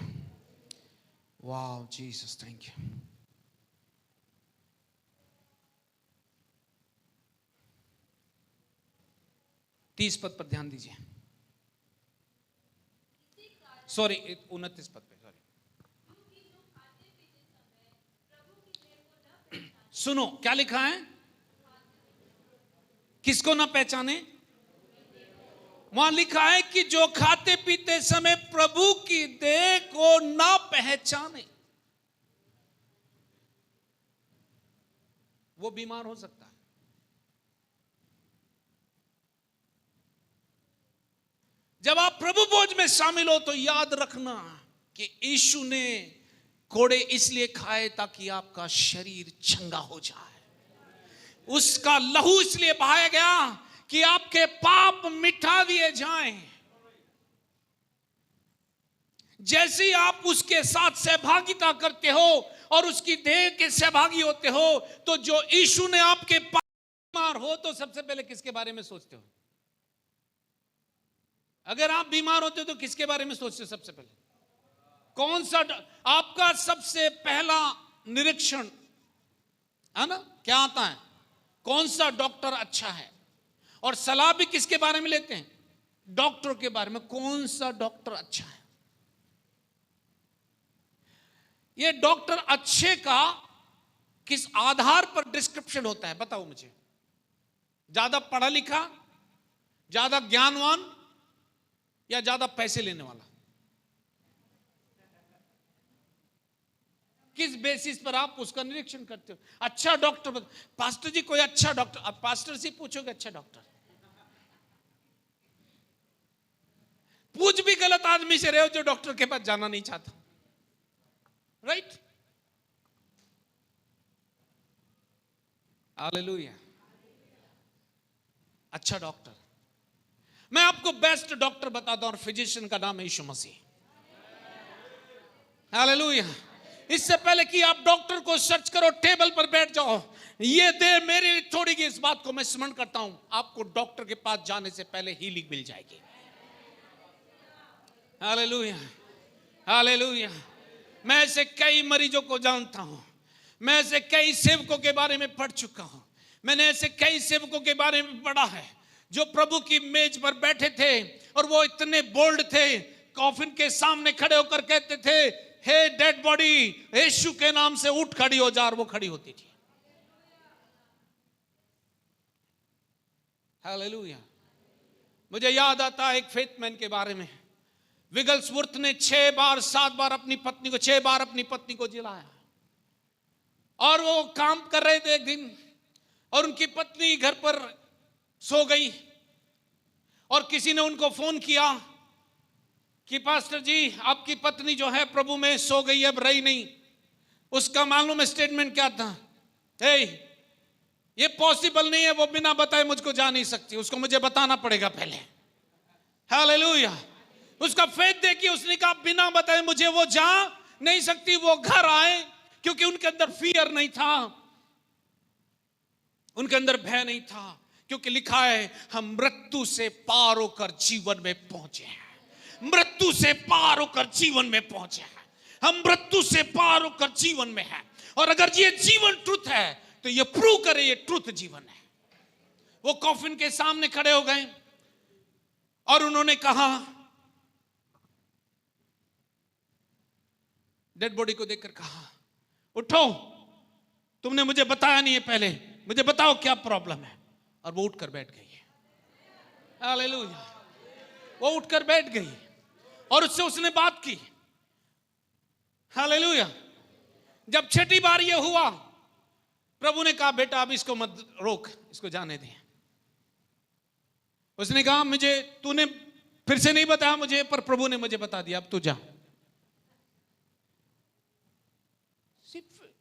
वाह जीसस, थैंक यू। तीस पद पर ध्यान दीजिए, सॉरी 29 पद पे, सॉरी। सुनो क्या लिखा है, किसको ना पहचाने। वहां लिखा है कि जो खाते पीते समय प्रभु की देह को ना पहचाने, वो बीमार हो सकता है। जब आप प्रभु भोज में शामिल हो तो याद रखना कि यीशु ने कोड़े इसलिए खाए ताकि आपका शरीर चंगा हो जाए। उसका लहू इसलिए बहाया गया कि आपके पाप मिटा दिए जाएं। जैसे ही आप उसके साथ सहभागिता करते हो और उसकी देह के सहभागी होते हो, तो जो यीशु ने आपके पाप बीमार हो तो सबसे पहले किसके बारे में सोचते हो? अगर आप बीमार होते हो तो किसके बारे में सोचते हो सबसे पहले? कौन सा आपका सबसे पहला निरीक्षण है ना, क्या आता है? कौन सा डॉक्टर अच्छा है? और सलाह भी किसके बारे में लेते हैं? डॉक्टर के बारे में। कौन सा डॉक्टर अच्छा है? ये डॉक्टर अच्छे का किस आधार पर डिस्क्रिप्शन होता है, बताओ मुझे। ज्यादा पढ़ा लिखा, ज्यादा ज्ञानवान, या ज्यादा पैसे लेने वाला? किस बेसिस पर आप उसका निरीक्षण करते हो? अच्छा डॉक्टर, पास्टर जी कोई अच्छा डॉक्टर, अब पास्टर से पूछोगे अच्छा डॉक्टर, पूछ भी गलत आदमी से रहे हो जो डॉक्टर के पास जाना नहीं चाहता, राइट? हालेलुया। अच्छा डॉक्टर, मैं आपको बेस्ट डॉक्टर बताता हूं, और फिजिशियन का नाम है यीशु मसीह। हालेलुया। इससे पहले कि आप डॉक्टर को सर्च करो, टेबल पर बैठ जाओ, ये दे मेरे लिए थोड़ी की, इस बात को मैं स्मरण करता हूं, आपको डॉक्टर के पास जाने से पहले हीलिंग मिल जाएगी। Hallelujah, hallelujah. मैं ऐसे कई मरीजों को जानता हूं, मैं ऐसे कई सेवकों के बारे में पढ़ चुका हूं, मैंने ऐसे कई सेवकों के बारे में पढ़ा है जो प्रभु की मेज पर बैठे थे और वो इतने बोल्ड थे, कॉफिन के सामने खड़े होकर कहते थे, हे डेड बॉडी, यीशु के नाम से उठ खड़ी हो जा, और वो खड़ी होती थी। हालेलुया। मुझे याद आता है एक फेथमैन के बारे में। विगल्सवर्थ ने 6 बार 7 बार अपनी पत्नी को, 6 बार अपनी पत्नी को जिलाया, और वो काम कर रहे थे एक दिन, और उनकी पत्नी घर पर सो गई, और किसी ने उनको फोन किया कि पास्टर जी आपकी पत्नी जो है प्रभु में सो गई, अब रही नहीं। उसका मालूम है स्टेटमेंट क्या था? हे, ये पॉसिबल नहीं है, वो बिना बताए मुझको जा नहीं सकती, उसको मुझे बताना पड़ेगा पहले। हालेलुया। उसका फेथ देखिए, उसने कहा बिना बताए मुझे वो जा नहीं सकती, वो घर आए, क्योंकि उनके अंदर फियर नहीं था, उनके अंदर भय नहीं था, क्योंकि लिखा है हम मृत्यु से पार होकर जीवन में पहुंचे हैं। मृत्यु से पार होकर जीवन में पहुंचे हैं, हम मृत्यु से पार होकर जीवन में हैं। और अगर ये जीवन ट्रुथ है तो ये प्रूव करे ये ट्रुथ जीवन है। वो कॉफिन के सामने खड़े हो गए और उन्होंने कहा, डेड बॉडी को देखकर कहा, उठो, तुमने मुझे बताया नहीं है पहले, मुझे बताओ क्या प्रॉब्लम है। और वो उठकर बैठ गई है। हालेलुया। वो उठकर बैठ गई और उससे उसने बात की। हालेलुया। जब छठी बार ये हुआ, प्रभु ने कहा, बेटा अब इसको मत रोक, इसको जाने दे। उसने कहा, मुझे तूने फिर से नहीं बताया मुझे, पर प्रभु ने मुझे बता दिया, अब तू जा।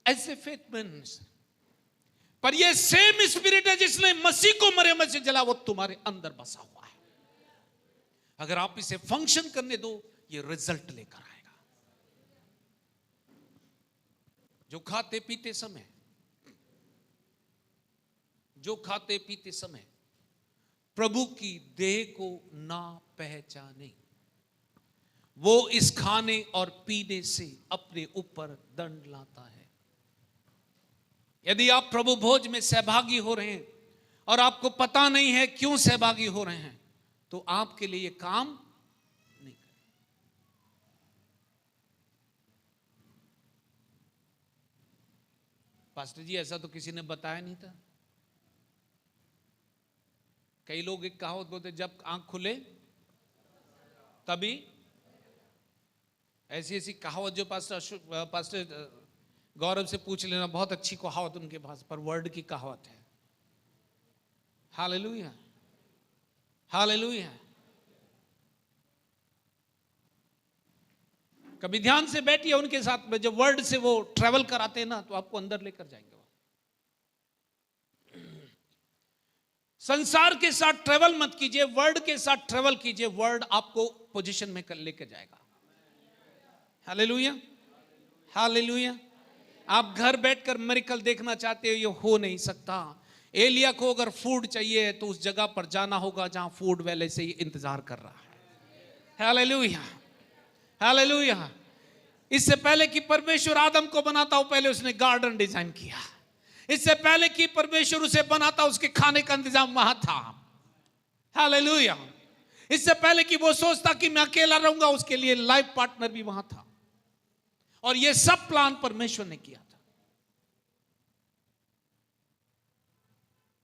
ऐसे फेथमैन, पर ये सेम स्पिरिट है जिसने मसीह को मरे में से जला, वो तुम्हारे अंदर बसा हुआ है। अगर आप इसे फंक्शन करने दो, ये रिजल्ट लेकर आएगा। जो खाते पीते समय, जो खाते पीते समय प्रभु की देह को ना पहचाने, वो इस खाने और पीने से अपने ऊपर दंड लाता है। यदि आप प्रभु भोज में सहभागी हो रहे हैं और आपको पता नहीं है क्यों सहभागी हो रहे हैं, तो आपके लिए काम नहीं करेगा। पास्टर जी, ऐसा तो किसी ने बताया नहीं था। कई लोग एक कहावत बोलते, जब आंख खुले तभी। ऐसी ऐसी कहावत जो पास्टर गौरव से पूछ लेना, बहुत अच्छी कहावत उनके पास, पर वर्ड की कहावत है। Hallelujah, hallelujah. कभी ध्यान से बैठिए उनके साथ में, जब वर्ड से वो ट्रेवल कराते हैं ना, तो आपको अंदर लेकर जाएंगे। संसार के साथ ट्रेवल मत कीजिए, वर्ड के साथ ट्रेवल कीजिए। वर्ड आपको पोजीशन में लेकर जाएगा। Hallelujah, hallelujah. आप घर बैठकर मिरेकल देखना चाहते हो, ये हो नहीं सकता। एलिया को अगर फूड चाहिए तो उस जगह पर जाना होगा जहां फूड पहले से ही इंतजार कर रहा है। Hallelujah, hallelujah. इससे पहले कि परमेश्वर आदम को बनाता हो, पहले उसने गार्डन डिजाइन किया। इससे पहले कि परमेश्वर उसे बनाता, उसके खाने का इंतजाम वहां था। हालेलुया। इससे पहले कि वो सोचता कि मैं अकेला रहूंगा, उसके लिए लाइफ पार्टनर भी वहां था। और ये सब प्लान परमेश्वर ने किया था।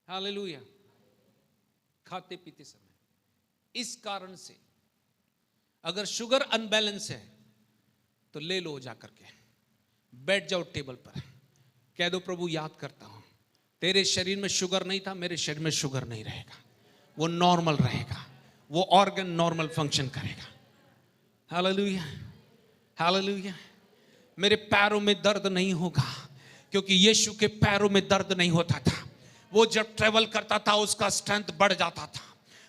हालेलुया। खाते पीते समय, इस कारण से अगर शुगर अनबैलेंस है तो ले लो जाकर के, बैठ जाओ टेबल पर, कह दो, प्रभु याद करता हूं, तेरे शरीर में शुगर नहीं था, मेरे शरीर में शुगर नहीं रहेगा, वो नॉर्मल रहेगा, वो ऑर्गन नॉर्मल फंक्शन करेगा। Hallelujah, hallelujah. मेरे पैरों में दर्द नहीं होगा, क्योंकि यीशु के पैरों में दर्द नहीं होता था। वो जब ट्रेवल करता था, उसका स्ट्रेंथ बढ़ जाता था।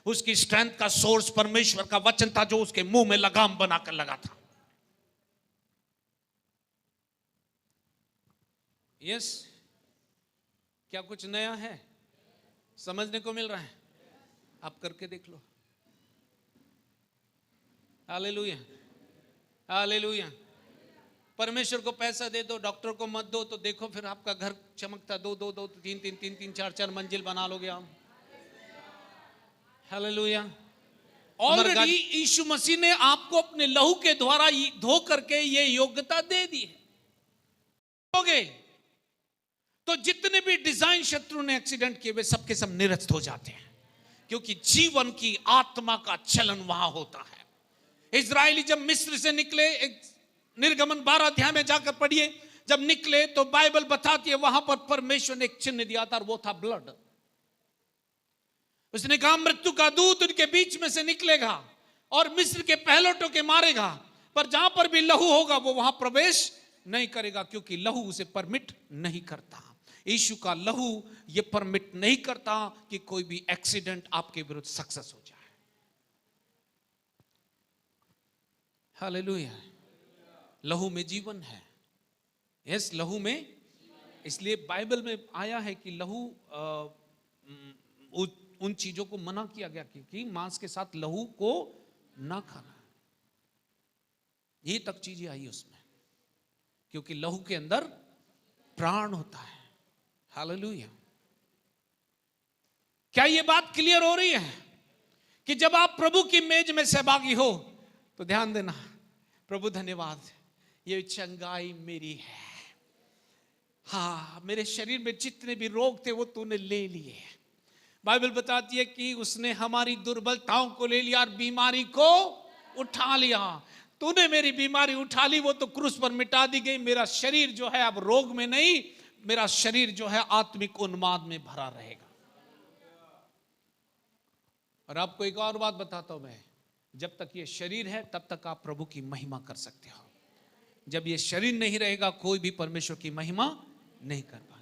उसकी स्ट्रेंथ का सोर्स परमेश्वर का वचन था, जो उसके मुंह में लगाम बनाकर लगा था। यस, क्या कुछ नया है? समझने को मिल रहा है? आप करके देख लो। Hallelujah, hallelujah. परमेश्वर को पैसा दे दो, डॉक्टर को मत दो, तो देखो फिर आपका घर चमकता, दो दो दो तीन तीन तीन तीन चार चार मंजिल बना लोगे आप। हालेलुया। ऑलरेडी यीशु मसीह ने आपको अपने लहू के द्वारा धो करके ये योग्यता दे दी है। तो जितने भी डिजाइन शत्रु ने एक्सीडेंट किए, वे सबके सब निरस्त हो जाते हैं, क्योंकि जीवन की आत्मा का चलन वहां होता है। इजरायली जब मिस्र से निकले, निर्गमन 12 अध्याय में जाकर पढ़िए, जब निकले तो बाइबल बताती है वहां पर परमेश्वर ने एक चिन्ह दिया था, और वो था ब्लड। उसने कहा, मृत्यु का दूत उनके बीच में से निकलेगा और मिस्र के पहलौठों के मारेगा, पर जहां पर भी लहू होगा वो वहां प्रवेश नहीं करेगा, क्योंकि लहू उसे परमिट नहीं करता। यीशु का लहू ये परमिट नहीं करता कि कोई भी एक्सीडेंट आपके विरुद्ध सक्सेस हो जाए। हालेलुया। लहू में जीवन है। यस, लहू में, इसलिए बाइबल में आया है कि लहू, उन चीजों को मना किया गया क्योंकि मांस के साथ लहू को ना खाना। ये तक चीजें आई उसमें, क्योंकि लहू के अंदर प्राण होता है। हालेलुया। क्या ये बात क्लियर हो रही है कि जब आप प्रभु की मेज में सहभागी हो तो ध्यान देना, प्रभु धन्यवाद, ये चंगाई मेरी है। हाँ, मेरे शरीर में जितने भी रोग थे वो तूने ले लिए। बाइबल बताती है कि उसने हमारी दुर्बलताओं को ले लिया और बीमारी को उठा लिया। तूने मेरी बीमारी उठा ली, वो तो क्रूस पर मिटा दी गई। मेरा शरीर जो है अब रोग में नहीं, मेरा शरीर जो है आत्मिक उन्माद में भरा रहेगा। और आपको एक और बात बताता हूं मैं, जब तक ये शरीर है तब तक आप प्रभु की महिमा कर सकते हो। जब ये शरीर नहीं रहेगा कोई भी परमेश्वर की महिमा नहीं कर पाएगा।